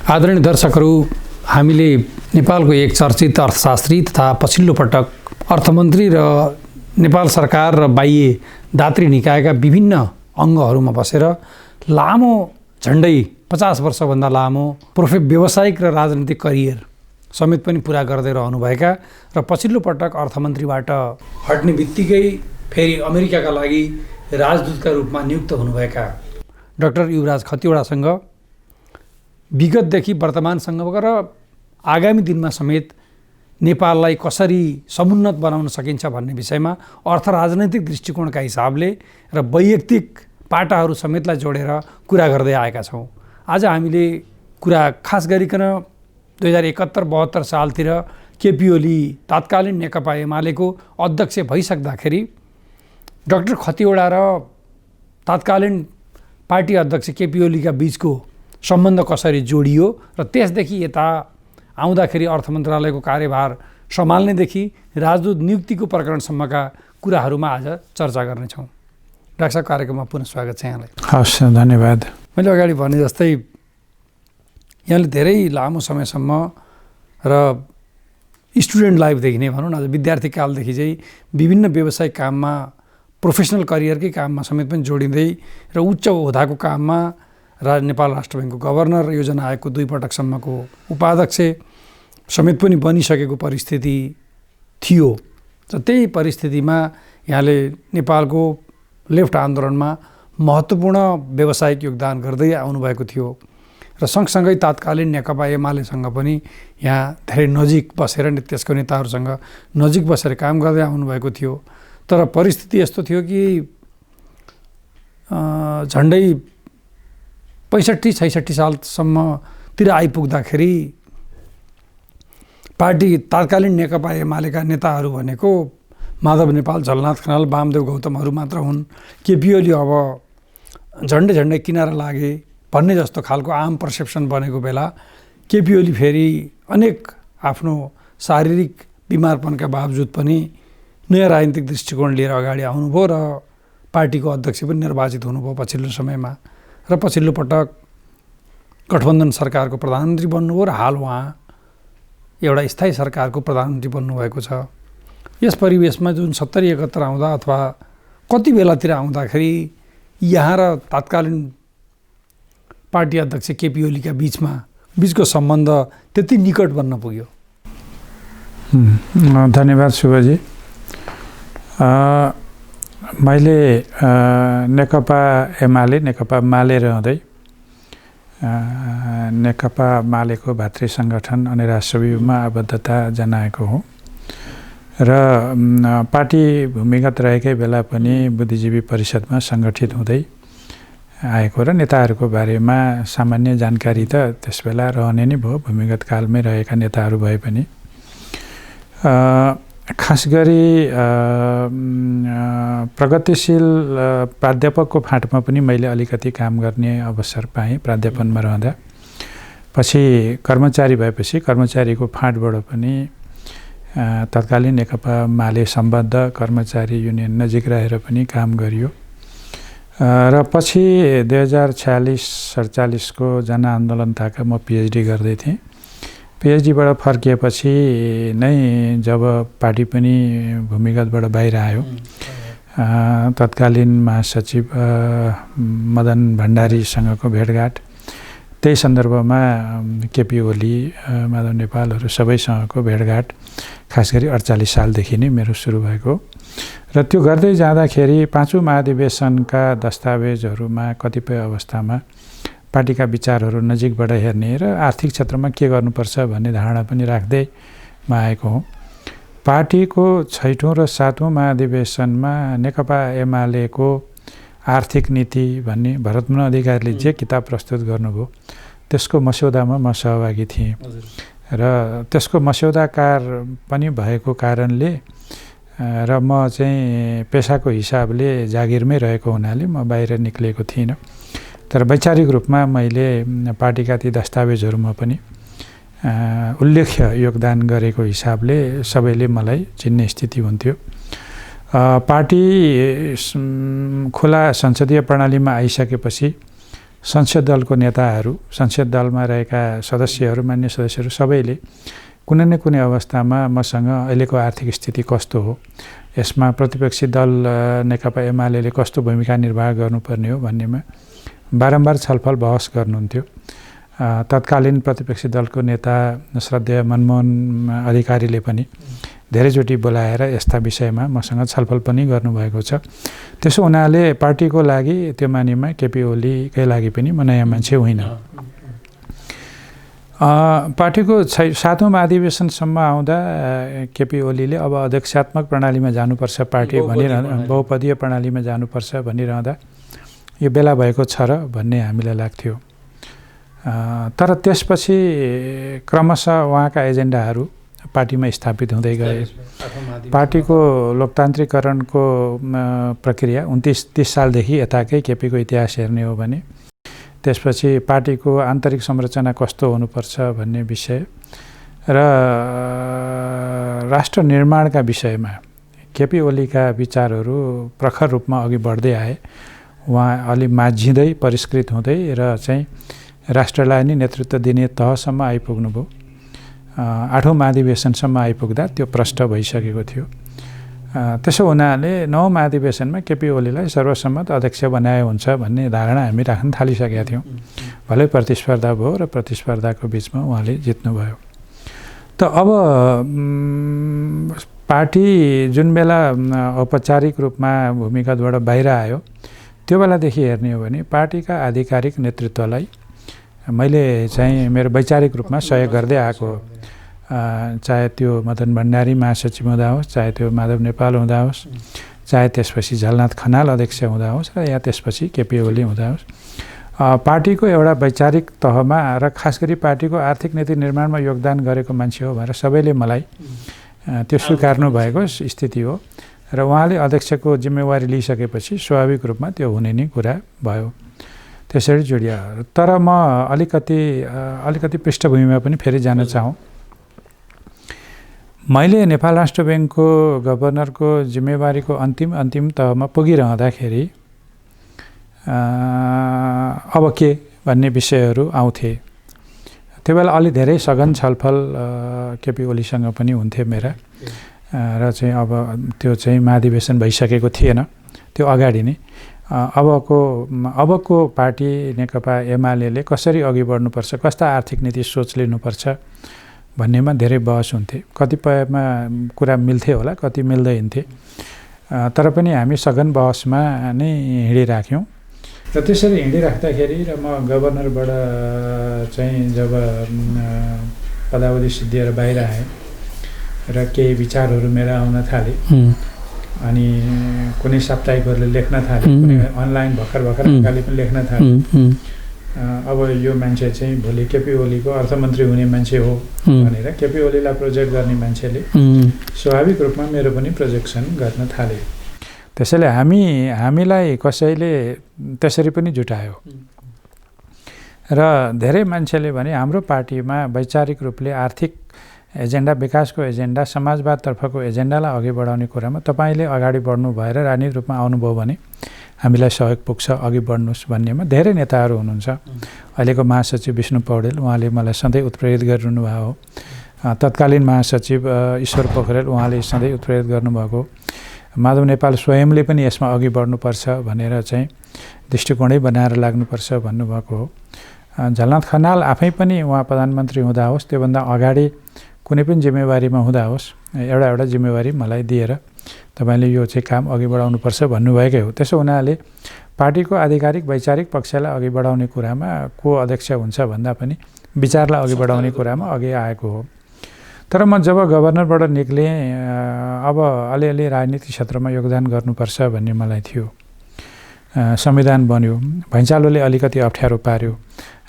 आदरणीय दर्शकहरू, हामीले नेपालको एक चर्चित अर्थशास्त्री तथा पछिल्लो पटक अर्थमन्त्री र नेपाल सरकार र बाह्य दात्री निकायका विभिन्न अङ्गहरूमा बसेर लामो झन्डै 50 वर्षभन्दा लामो व्यावसायिक र राजनीतिक करियर समेत पनि पुरा गर्दै रहनुभएका र पछिल्लो पटक अर्थमन्त्रीबाट हट्ने बित्तिकै फेरि अमेरिकाका लागि राजदूतका रूपमा नियुक्त हुनुभएका डाक्टर युवराज खतिवडासँग विगतदेखि वर्तमानसँग र आगामी दिनमा समेत नेपाललाई कसरी समुन्नत बनाउन सकिन्छ भन्ने विषयमा अर्थ राजनैतिक दृष्टिकोणका हिसाबले र वैयक्तिक पाटाहरू समेतलाई जोडेर कुरा गर्दै आएका छौँ। आज हामीले कुरा खास गरिकन 2071-72 सालतिर केपी ओली तात्कालीन नेकपा एमालेको अध्यक्ष भइसक्दाखेरि डाक्टर खतिवडा र तात्कालीन पार्टी अध्यक्ष केपी ओलीका बीचको सम्बन्ध कसरी जोडियो र त्यसदेखि यता आउँदाखेरि अर्थ मन्त्रालयको कार्यभार सम्हाल्नेदेखि राजदूत नियुक्तिको प्रकरणसम्मका कुराहरूमा आज चर्चा गर्नेछौँ। डाक्टर साहब, कार्यक्रममा पुनः स्वागत छ यहाँलाई। हस्, धन्यवाद। मैले अगाडि भने जस्तै यहाँले धेरै लामो समयसम्म र स्टुडेन्ट लाइफदेखि नै भनौँ न, विद्यार्थी कालदेखि चाहिँ विभिन्न व्यावसायिक काममा प्रोफेसनल करियरकै काममा समेत पनि जोडिँदै र उच्च ओहदाको काममा नेपाल राष्ट्र ब्याङ्कको गभर्नर, योजना आयोगको 2 पटकसम्मको उपाध्यक्ष समेत पनि बनिसकेको परिस्थिति थियो। र त्यही परिस्थितिमा यहाँले नेपालको लेफ्ट आन्दोलनमा महत्त्वपूर्ण व्यावसायिक योगदान गर्दै आउनुभएको थियो र सँगसँगै तात्कालीन नेकपा एमालेसँग पनि यहाँ धेरै नजिक बसेर त्यसको नेताहरूसँग नजिक बसेर काम गर्दै आउनुभएको थियो। तर परिस्थिति यस्तो थियो कि झन्डै 65-66 सालसम्मतिर आइपुग्दाखेरि पार्टी तात्कालीन नेकपा एमालेका नेताहरू भनेको माधव नेपाल, झलनाथ खनाल, वामदेव गौतमहरू मात्र हुन्। केपी ओली अब झन्डै किनारा लागे भन्ने जस्तो खालको आम पर्सेप्सन बनेको बेला केपी ओली फेरि अनेक आफ्नो शारीरिक बिमारपनका बावजुद पनि नयाँ राजनीतिक दृष्टिकोण लिएर अगाडि आउनुभयो र पार्टीको अध्यक्ष पनि निर्वाचित हुनुभयो पछिल्लो समयमा र पछिल्लो पटक गठबन्धन सरकारको प्रधानमन्त्री बन्नुभयो र हाल उहाँ एउटा स्थायी सरकारको प्रधानमन्त्री बन्नुभएको छ। यस परिवेशमा जुन 70-71 आउँदा अथवा कति बेलातिर आउँदाखेरि यहाँ र तात्कालीन पार्टी अध्यक्ष केपी ओलीका बिचको सम्बन्ध त्यति निकट बन्न पुग्यो? धन्यवाद शुभजी। मैले नेकपा एमाले, नेकपा माले रहँदै नेकपा मालेको भातृ सङ्गठन अनि राष्ट्रव्यूहमा आबद्धता जनाएको हुँ र पार्टी भूमिगत रहेकै बेला पनि बुद्धिजीवी परिषदमा सङ्गठित हुँदै आएको र नेताहरूको बारेमा सामान्य जानकारी त त्यसबेला रहने नै भयो, भूमिगत कालमै रहेका नेताहरू भए पनि। खास गरी प्रगतिशील प्राध्यापकको फाँटमा पनि मैले अलिकति काम गर्ने अवसर पाएँ प्राध्यापनमा रहँदा। पछि कर्मचारी भएपछि कर्मचारीको फाँटबाट पनि तत्कालीन नेकपा माले सम्बद्ध कर्मचारी युनियन नजिक रहेर पनि काम गरियो र पछि 2046-47 को जनआन्दोलन ताका म पिएचडी गर्दै थिएँ। पिएचडीबाट फर्किएपछि नै जब पार्टी पनि भूमिगतबाट बाहिर आयो, तत्कालीन महासचिव मदन भण्डारीसँगको भेटघाट, त्यही सन्दर्भमा केपी ओली, माधव नेपालहरू सबैसँगको भेटघाट खास गरी 48 सालदेखि नै मेरो सुरु भएको र त्यो गर्दै जाँदाखेरि 5औं महाधिवेशनका दस्तावेजहरूमा कतिपय अवस्थामा पार्टीका विचारहरू नजिकबाट हेर्ने र आर्थिक क्षेत्रमा के गर्नुपर्छ भन्ने धारणा पनि राख्दै म आएको हुँ। पार्टीको 6औं र 7औं महाधिवेशनमा नेकपा एमालेको आर्थिक नीति भन्ने भरतमुनि अधिकारीले जे किताब प्रस्तुत गर्नुभयो त्यसको मस्यौदामा म सहभागी थिएँ र त्यसको मस्यौदाकार पनि भएको कारणले र म चाहिँ पेसाको हिसाबले जागिरमै रहेको हुनाले म बाहिर निक्लेको थिइनँ। तर वैचारिक रूपमा मैले पार्टीका ती दस्तावेजहरूमा पनि उल्लेख्य योगदान गरेको हिसाबले सबैले मलाई चिन्ने स्थिति हुन्थ्यो। पार्टी खुला संसदीय प्रणालीमा आइसकेपछि संसद दलको नेताहरू, संसद दलमा रहेका सदस्यहरू, मान्य सदस्यहरू सबैले कुनै न कुनै अवस्थामा मसँग अहिलेको आर्थिक स्थिति कस्तो हो, यसमा प्रतिपक्षी दल नेकपा एमाले कस्तो भूमिका निर्वाह गर्नुपर्ने हो भन्नेमा बारम्बार छलफल बहस गर्नुहुन्थ्यो। तत्कालीन प्रतिपक्षी दलको नेता श्रद्धेय मनमोहन अधिकारीले पनि धेरैचोटि बोलाएर यस्ता विषयमा मसँग छलफल पनि गर्नुभएको छ। त्यसो हुनाले पार्टीको लागि त्यो मानेमा केपी ओलीकै लागि पनि म नयाँ मान्छे होइन। पार्टीको 7औं महाधिवेशनसम्म आउँदा केपी ओलीले अब अध्यक्षात्मक प्रणालीमा जानुपर्छ पार्टी भनिरहँदा, बहुपदीय प्रणालीमा जानुपर्छ भनिरहँदा यो बेला भएको छ र भन्ने हामीलाई लाग्थ्यो। तर त्यसपछि क्रमशः उहाँका एजेन्डाहरू पार्टीमा स्थापित हुँदै गए। पार्टीको लोकतान्त्रिकरणको प्रक्रिया 29-30 सालदेखि यताकै केपीको इतिहास हेर्ने हो भने त्यसपछि पार्टीको आन्तरिक संरचना कस्तो हुनुपर्छ भन्ने विषय र राष्ट्र निर्माणका विषयमा केपी ओलीका विचारहरू प्रखर रूपमा अघि बढ्दै आए। उहाँ अलि माझिँदै परिष्कृत हुँदै र चाहिँ राष्ट्रलाई नै नेतृत्व दिने तहसम्म आइपुग्नुभयो। 8औं महाधिवेशनसम्म आइपुग्दा त्यो प्रष्ट भइसकेको थियो। त्यसो हुनाले 9औं महाधिवेशनमा केपी ओलीलाई सर्वसम्मत अध्यक्ष बनाए हुन्छ भन्ने धारणा हामी राख्न थालिसकेका थियौँ। भलै प्रतिस्पर्धा भयो र प्रतिस्पर्धाको बिचमा उहाँले जित्नुभयो। त अब पार्टी जुन बेला औपचारिक रूपमा भूमिगतबाट बाहिर आयो त्यो बेलादेखि हेर्ने हो भने पार्टीका आधिकारिक नेतृत्वलाई मैले चाहिँ मेरो वैचारिक रूपमा सहयोग गर्दै आएको हो। चाहे त्यो मदन भण्डारी महासचिव हुँदा होस्, चाहे त्यो माधव नेपाल हुँदा होस्, चाहे त्यसपछि झलनाथ खनाल अध्यक्ष हुँदा होस् र या त्यसपछि केपी ओली हुँदा होस्, पार्टीको एउटा वैचारिक तहमा र खास गरी पार्टीको आर्थिक नीति निर्माणमा योगदान गरेको मान्छे हो भनेर सबैले मलाई त्यो स्वीकार्नु भएको स्थिति हो र उहाँले अध्यक्षको जिम्मेवारी लिइसकेपछि स्वाभाविक रूपमा त्यो हुने नै कुरा भयो। त्यसरी जोडिया। तर म अलिकति पृष्ठभूमिमा पनि फेरि जान चाहौँ। मैले नेपाल राष्ट्र ब्याङ्कको गभर्नरको जिम्मेवारीको अन्तिम तहमा पुगिरहँदाखेरि अब के भन्ने विषयहरू आउँथे। त्यो बेला अलि धेरै सघन छलफल केपी ओलीसँग पनि हुन्थे मेरा र चाहिँ अब त्यो चाहिँ महाधिवेशन भइसकेको थिएन। त्यो अगाडि नै अबको पार्टी नेकपा एमाले कसरी अघि बढ्नुपर्छ, कस्ता आर्थिक नीति सोच लिनुपर्छ भन्नेमा धेरै बहस हुन्थे। कतिपयमा कुरा मिल्थे होला, कति मिल्दैन थिए। तर पनि हामी सघन बहसमा नै हिँडिराख्यौँ र त्यसरी हिँडिराख्दाखेरि र म गभर्नरबाट चाहिँ जब पदावधि सिद्धिएर बाहिर आएँ र केही विचारहरू मेरा आउन थाले, अनि कुनै साप्ताहिकहरूले लेख्न थाले, कुनै अनलाइन भर्खर अगाडि पनि लेख्न थाले। अब यो मान्छे चाहिँ भोलि केपी ओलीको अर्थमन्त्री हुने मान्छे हो भनेर केपी ओलीलाई प्रोजेक्ट गर्ने मान्छेले स्वाभाविक रूपमा मेरो पनि प्रोजेक्सन गर्न थाले। त्यसैले हामीलाई कसैले त्यसरी पनि जुटायो र धेरै मान्छेले भने हाम्रो पार्टीमा वैचारिक रूपले आर्थिक एजेन्डा, विकासको एजेन्डा, समाजवादतर्फको एजेन्डालाई अघि बढाउने कुरामा तपाईँले अगाडि बढ्नु भएर राजनीतिक रूपमा आउनुभयो भने हामीलाई सहयोग पुग्छ, अघि बढ्नुहोस् भन्नेमा धेरै नेताहरू हुनुहुन्छ। अहिलेको महासचिव विष्णु पौडेल, उहाँले मलाई सधैँ उत्प्रेरित गरिरहनु भएको हो। तत्कालीन महासचिव ईश्वर पोखरेल, उहाँले सधैँ उत्प्रेरित गर्नुभएको। माधव नेपाल स्वयंले पनि यसमा अघि बढ्नुपर्छ भनेर चाहिँ दृष्टिकोणै बनाएर लाग्नुपर्छ भन्नुभएको हो। झलनाथ खनाल आफै पनि उहाँ प्रधानमन्त्री हुँदा होस्, त्योभन्दा अगाडि कुनै पनि जिम्मेवारीमा हुँदा होस्, एउटा जिम्मेवारी मलाई दिएर तपाईँले यो चाहिँ काम अघि बढाउनुपर्छ भन्नुभएकै हो। त्यसो हुनाले पार्टीको आधिकारिक वैचारिक पक्षलाई अघि बढाउने कुरामा को अध्यक्ष हुन्छ भन्दा पनि विचारलाई अघि बढाउने कुरामा अघि आएको हो। तर म जब गभर्नरबाट निक्लेँ, अब अलिअलि राजनीतिक क्षेत्रमा योगदान गर्नुपर्छ भन्ने मलाई थियो। संविधान बन्यो, भैँचालोले अलिकति अप्ठ्यारो पार्यो।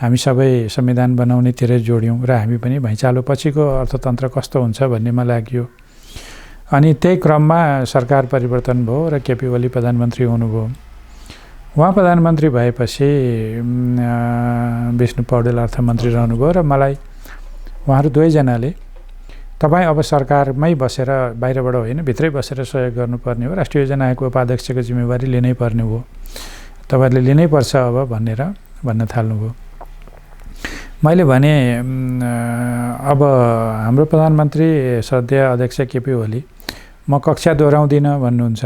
हामी सबै संविधान बनाउनेतिर जोड्यौँ र हामी पनि भैँचालो पछिको अर्थतन्त्र कस्तो हुन्छ भन्नेमा लाग्यो। अनि त्यही क्रममा सरकार परिवर्तन भयो र केपी ओली प्रधानमन्त्री हुनुभयो। उहाँ प्रधानमन्त्री भएपछि विष्णु पौडेल अर्थमन्त्री रहनुभयो र मलाई उहाँहरू दुवैजनाले तपाईँ अब सरकारमै बसेर, बाहिरबाट होइन भित्रै बसेर सहयोग गर्नुपर्ने हो, राष्ट्रिय योजना आयोगको उपाध्यक्षको जिम्मेवारी लिनै पर्ने हो, तपाईँहरूले लिनै पर्छ अब भनेर भन्न थाल्नुभयो। मैले भने अब हाम्रो प्रधानमन्त्री श्रद्धेय अध्यक्ष केपी ओली म कक्षा दोहोऱ्याउँदिनँ भन्नुहुन्छ।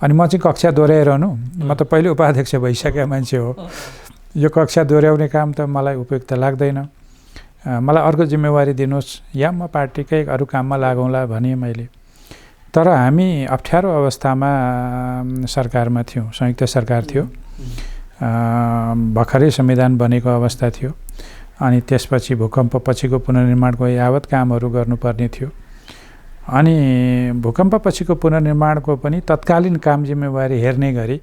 अनि म चाहिँ कक्षा दोहोऱ्याइरहनु, म त पहिले उपाध्यक्ष भइसकेका मान्छे हो। यो कक्षा दोहोऱ्याउने काम त मलाई उपयुक्त लाग्दैन। मलाई अर्को जिम्मेवारी दिनुहोस् या म पार्टीकै अरू काममा लागौँला भने मैले। तर हामी अप्ठ्यारो अवस्थामा सरकारमा थियौँ, संयुक्त सरकार थियो। भर्खरै संविधान बनेको अवस्था थियो। अनि त्यसपछि भूकम्प पछिको पुनर्निर्माणको यावत कामहरू गर्नुपर्ने थियो। अनि भूकम्प पछिको पुनर्निर्माणको पनि तत्कालीन काम जिम्मेवारी हेर्ने गरी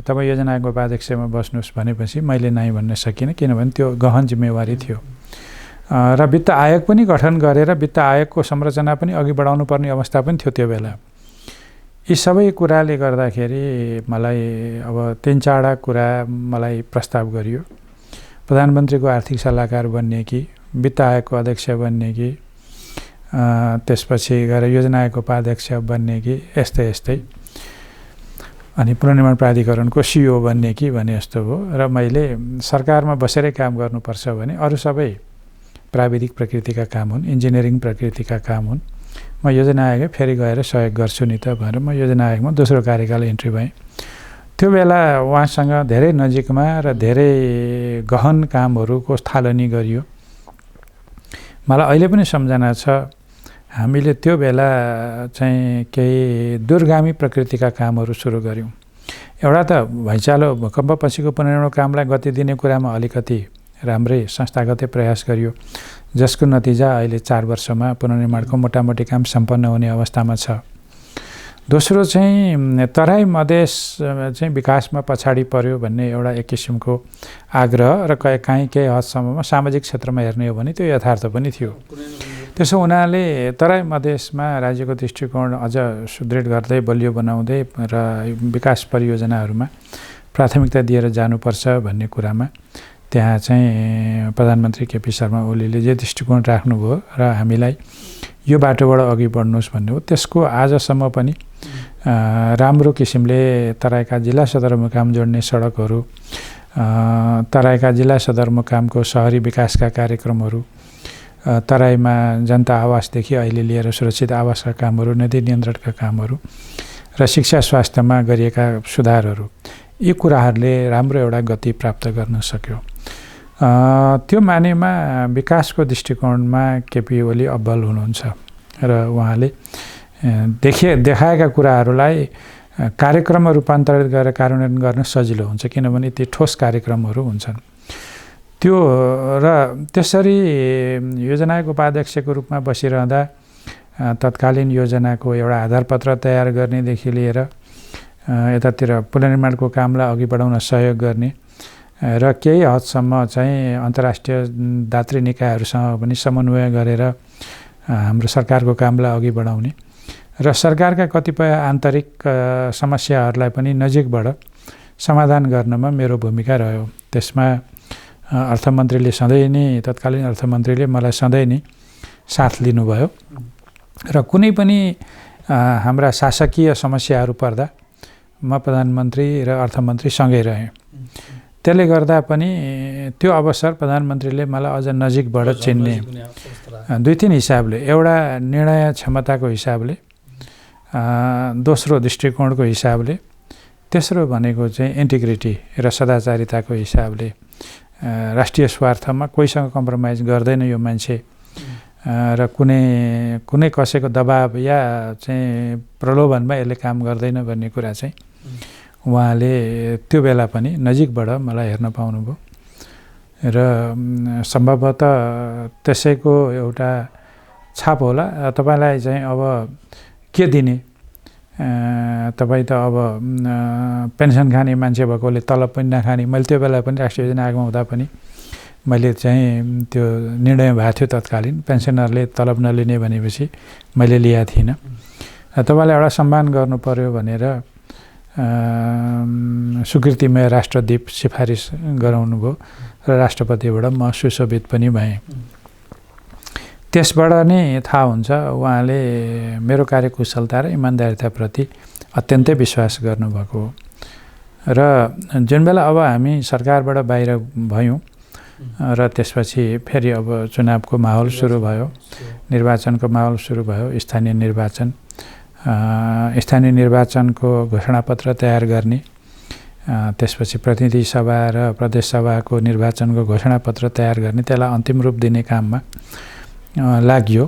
तपाईँ योजना आयोगको उपाध्यक्षमा बस्नुहोस् भनेपछि मैले नाइ भन्न सकिनँ, किनभने त्यो गहन जिम्मेवारी थियो। र वित्त आयोग पनि गठन गरेर वित्त आयोगको संरचना पनि अघि बढाउनु पर्ने अवस्था पनि थियो त्यो बेला। यी सबै कुराले गर्दाखेरि मलाई अब 3-4 कुरा मलाई प्रस्ताव गरियो। प्रधानमन्त्रीको आर्थिक सल्लाहकार बन्ने कि वित्त आयोगको अध्यक्ष बन्ने कि त्यसपछि गएर योजना आयोगको उपाध्यक्ष बन्ने कि यस्तै अनि पुनर्निर्माण प्राधिकरणको सिइओ बन्ने कि भने जस्तो हो। र मैले सरकारमा बसेरै काम गर्नुपर्छ भने अरू सबै प्राविधिक प्रकृतिका काम हुन्, इन्जिनियरिङ प्रकृतिका काम हुन्। म योजना आयोगै फेरि गएर सहयोग गर्छु नि त भनेर म योजना आयोगमा दोस्रो कार्यकाल इन्ट्री भएँ। त्यो बेला उहाँसँग धेरै नजिकमा र धेरै गहन कामहरूको थालनी गरियो। मलाई अहिले पनि सम्झना छ, हामीले त्यो बेला चाहिँ केही दूरगामी प्रकृतिका कामहरू सुरु गऱ्यौँ। एउटा त भैँचालो भूकम्प पछिको पुनर्निर्माण कामलाई गति दिने कुरामा अलिकति राम्रै संस्थागतै प्रयास गरियो, जसको नतिजा अहिले 4 वर्षमा पुनर्निर्माणको मोटामोटी काम सम्पन्न हुने अवस्थामा छ। दोस्रो चाहिँ तराई मधेस चाहिँ विकासमा पछाडि पर्यो भन्ने एउटा एक किसिमको आग्रह र केही हदसम्ममा सामाजिक क्षेत्रमा हेर्ने हो भने त्यो यथार्थ पनि थियो। त्यसो हुनाले तराई मधेसमा राज्यको दृष्टिकोण अझ सुदृढ गर्दै बलियो बनाउँदै र विकास परियोजनाहरूमा प्राथमिकता दिएर जानुपर्छ भन्ने कुरामा त्यहाँ चाहिँ प्रधानमन्त्री केपी शर्मा ओलीले जे दृष्टिकोण राख्नुभयो र हामीलाई यो बाटोबाट अघि बढ्नुहोस् भन्ने हो। त्यसको आजसम्म पनि राम्रो किसिमले तराईका जिल्ला सदरमुकाम जोड्ने सडकहरू, तराईका जिल्ला सदरमुकामको शहरी विकासका कार्यक्रमहरू, तराईमा जनता आवासदेखि अहिले लिएर सुरक्षित आवासका कामहरू, नदी नियन्त्रणका कामहरू र शिक्षा स्वास्थ्यमा गरिएका सुधारहरू, यी कुराहरूले राम्रो एउटा गति प्राप्त गर्न सक्यो। त्यो मानेमा विकासको दृष्टिकोणमा केपी ओली अब्बल हुनुहुन्छ र उहाँले देखाएका कुराहरूलाई कार्यक्रममा रूपान्तरित गरेर कार्यान्वयन गर्न सजिलो हुन्छ, किनभने ती ठोस कार्यक्रमहरू हुन्छन्। त्यो र त्यसरी योजना आयोगको उपाध्यक्षको रूपमा बसिरहँदा तत्कालीन योजनाको एउटा आधारपत्र तयार गर्नेदेखि लिएर यतातिर पुनर्निर्माणको कामलाई अघि बढाउन सहयोग गर्ने र केही हदसम्म चाहिँ अन्तर्राष्ट्रिय दात्री निकायहरूसँग पनि समन्वय गरेर हाम्रो सरकारको कामलाई अघि बढाउने र सरकारका कतिपय आन्तरिक समस्याहरूलाई पनि नजिकबाट समाधान गर्नमा मेरो भूमिका रह्यो। त्यसमा अर्थमन्त्रीले सधैँ नै तत्कालीन अर्थमन्त्रीले मलाई सधैँ नै साथ लिनुभयो र कुनै पनि हाम्रा शासकीय समस्याहरू पर्दा म प्रधानमन्त्री र अर्थमन्त्री सँगै रहेँ। त्यसले गर्दा पनि त्यो अवसर प्रधानमन्त्रीले मलाई अझ नजिकबाट चिन्ने 2-3 हिसाबले, एउटा निर्णय क्षमताको हिसाबले, दोस्रो दृष्टिकोणको हिसाबले, तेस्रो भनेको चाहिँ इन्टिग्रिटी र सदाचारिताको हिसाबले, राष्ट्रिय स्वार्थमा कोहीसँग कम्प्रोमाइज गर्दैन यो मान्छे र कुनै कसैको दबाब या चाहिँ प्रलोभनमा यसले काम गर्दैन भन्ने कुरा चाहिँ उहाँले त्यो बेला पनि नजिकबाट मलाई हेर्न पाउनुभयो र सम्भवतः त्यसैको एउटा छाप होला। तपाईँलाई चाहिँ अब के दिने, तपाईँ त अब पेन्सन खाने मान्छे भएकोले तलब पनि नखाने। मैले त्यो बेला पनि राष्ट्रिय योजना आयोगमा हुँदा पनि मैले चाहिँ त्यो निर्णय भएको थियो तत्कालीन, पेन्सनरले तलब नलिने भनेपछि मैले लिएको थिइनँ। तपाईँलाई एउटा सम्मान गर्नु पर्यो भनेर स्वीकृतिमय राष्ट्रदीप सिफारिस गराउनु भयो र राष्ट्रपतिबाट म सुशोभित पनि भएँ। त्यसबाट नै थाहा हुन्छ उहाँले मेरो कार्यकुशलता र इमान्दारिताप्रति अत्यन्तै विश्वास गर्नुभएको हो र जुन बेला अब हामी सरकारबाट बाहिर भयौँ र त्यसपछि फेरि अब चुनावको माहौल सुरु भयो, निर्वाचनको माहौल सुरु भयो, स्थानीय निर्वाचनको घोषणापत्र तयार गर्ने, त्यसपछि प्रतिनिधि सभा र प्रदेश सभाको निर्वाचनको घोषणापत्र तयार गर्ने, त्यसलाई अन्तिम रूप दिने काममा लाग्यो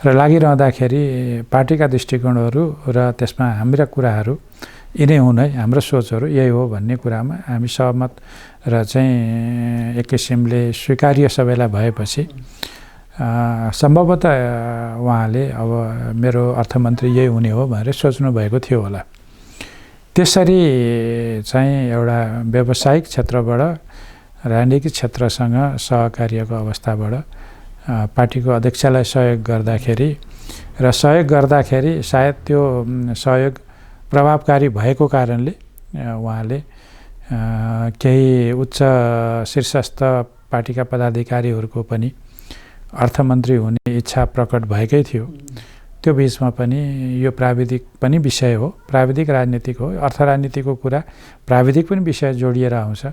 र लागिरहँदाखेरि पार्टीका दृष्टिकोणहरू र त्यसमा हाम्रा कुराहरू यिनै हुन् है, हाम्रो सोचहरू यही हो भन्ने कुरामा हामी सहमत र चाहिँ एक किसिमले स्वीकार्य सबैलाई भएपछि सम्भवतः उहाँले अब मेरो अर्थमन्त्री यही हुने हो भनेर सोच्नु भएको थियो होला। त्यसरी चाहिँ एउटा व्यावसायिक क्षेत्रबाट राजनीतिक क्षेत्रसँग सहकार्यको अवस्थाबाट पार्टीको अध्यक्षलाई सहयोग गर्दाखेरि सायद त्यो सहयोग प्रभावकारी भएको कारणले उहाँले केही उच्च शीर्षस्थ पार्टीका पदाधिकारीहरूको पनि अर्थमन्त्री हुने इच्छा प्रकट भएकै थियो। त्यो बिचमा पनि यो प्राविधिक पनि विषय हो, प्राविधिक राजनीतिक हो, अर्थ राजनीतिको कुरा प्राविधिक पनि विषय जोडिएर आउँछ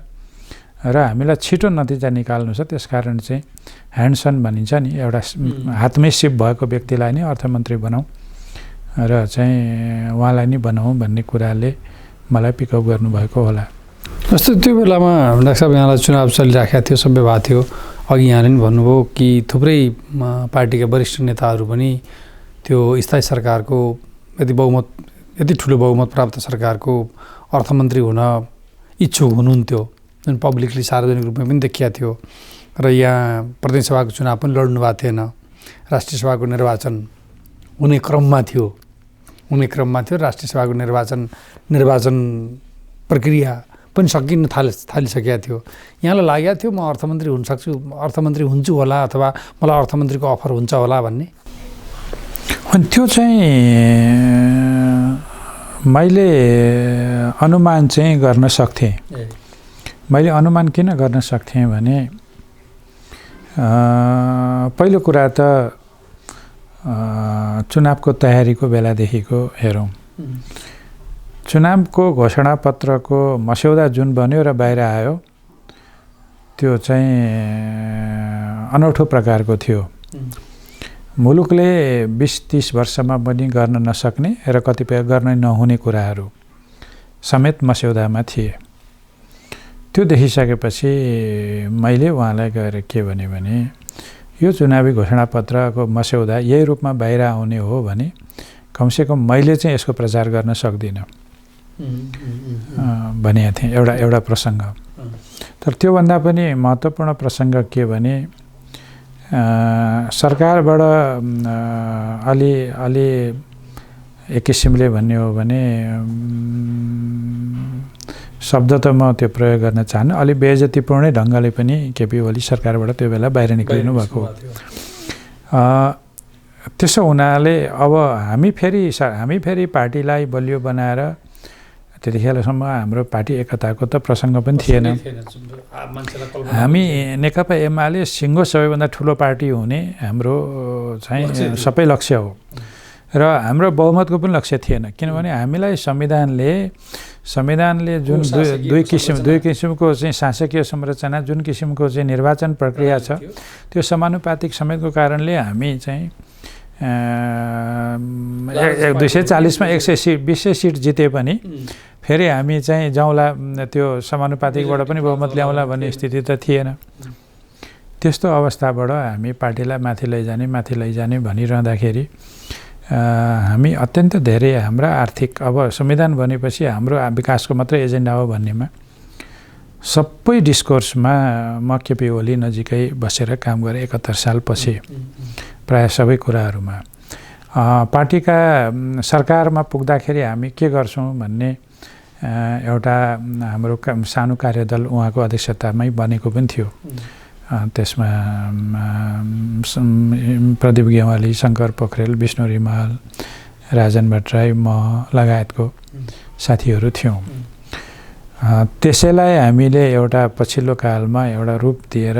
र हामीलाई छिटो नतिजा निकाल्नु छ। त्यसकारण चाहिँ ह्यान्डसन भनिन्छ नि, एउटा हातमै सिप भएको व्यक्तिलाई नै अर्थमन्त्री बनाऊ र चाहिँ उहाँलाई नै बनाऊ भन्ने कुराले मलाई पिकअप गर्नुभएको होला। जस्तो त्यो बेलामा डाक्टर साहब यहाँलाई चुनाव चलिराखेको थियो, सबै भएको थियो, अघि यहाँले पनि भन्नुभयो कि थुप्रै पार्टीका वरिष्ठ नेताहरू पनि त्यो स्थायी सरकारको यति ठुलो बहुमत प्राप्त सरकारको अर्थमन्त्री हुन इच्छुक हुनुहुन्थ्यो, जुन पब्लिकली सार्वजनिक रूपमा पनि देखिया थियो। र यहाँ प्रतिनिधि सभाको चुनाव पनि लड्नु भएको थिएन, राष्ट्रिय सभाको निर्वाचन हुने क्रममा थियो, राष्ट्रिय सभाको निर्वाचन प्रक्रिया पनि सकिन थालिसकेका थियो। यहाँलाई लागेको थियो म अर्थमन्त्री हुन्छु होला अथवा मलाई अर्थमन्त्रीको अफर हुन्छ होला भन्ने? अनि त्यो चाहिँ मैले अनुमान चाहिँ गर्न सक्थेँ। मैले अनुमान किन गर्न सक्थेँ भने पहिलो कुरा त चुनावको तयारीको बेलादेखिको हेरौँ, चुनावको घोषणापत्रको मस्यौदा जुन बन्यो र बाहिर आयो त्यो चाहिँ अनौठो प्रकारको थियो। मुलुकले 20-30 वर्षमा पनि गर्न नसक्ने र कतिपय गर्न नहुने कुराहरू समेत मस्यौदामा थिए। त्यो देखिसकेपछि मैले उहाँलाई गएर के भने यो चुनावी घोषणापत्रको मस्यौदा यही रूपमा बाहिर आउने हो भने कमसेकम मैले चाहिँ यसको प्रचार गर्न सक्दिनँ भनेको थिएँ। एउटा प्रसङ्ग। तर त्योभन्दा पनि महत्त्वपूर्ण प्रसङ्ग के भने सरकारबाट अलि एक किसिमले भन्ने हो भने शब्द त म त्यो प्रयोग गर्न चाहन्न, अलि बेइज्जतीपूर्ण ढङ्गले पनि केपी ओली सरकारबाट त्यो बेला बाहिर निक्लिनु भएको। त्यसो हुनाले अब हामी फेरि पार्टीलाई बलियो बनाएर त्यतिखेरसम्म हाम्रो पार्टी एकताको त प्रसङ्ग पनि थिएन। हामी नेकपा एमाले सिङ्गो सबैभन्दा ठुलो पार्टी हुने हाम्रो चाहिँ सबै लक्ष्य हो र हाम्रो बहुमतको पनि लक्ष्य थिएन, किनभने हामीलाई संविधानले जुन दुई किसिमको चाहिँ शासकीय संरचना, जुन किसिमको चाहिँ निर्वाचन प्रक्रिया छ त्यो समानुपातिक समेतको कारणले हामी चाहिँ 240 मा 120 सिट जिते पनि फेरि हामी चाहिँ जाउँला त्यो समानुपातिकबाट पनि बहुमत ल्याउँला भन्ने स्थिति त थिएन। त्यस्तो अवस्थाबाट हामी पार्टीलाई माथि लैजाने भनिरहँदाखेरि हामी अत्यन्त धेरै हाम्रा आर्थिक अब संविधान बनेपछि हाम्रो विकासको मात्रै एजेन्डा हो भन्नेमा सबै डिस्कोर्समा म केपी ओली नजिकै बसेर काम गरेँ। 71 सालपछि प्रायः सबै कुराहरूमा पार्टीका सरकारमा पुग्दाखेरि हामी के गर्छौँ भन्ने एउटा हाम्रो सानो कार्यदल उहाँको अध्यक्षतामै बनेको पनि थियो। त्यसमा प्रदीप गेवाली, शङ्कर पोखरेल, विष्णु रिमाल, राजन भट्टराई, म लगायतको साथीहरू थियौँ। त्यसैलाई हामीले एउटा पछिल्लो कालमा एउटा रूप दिएर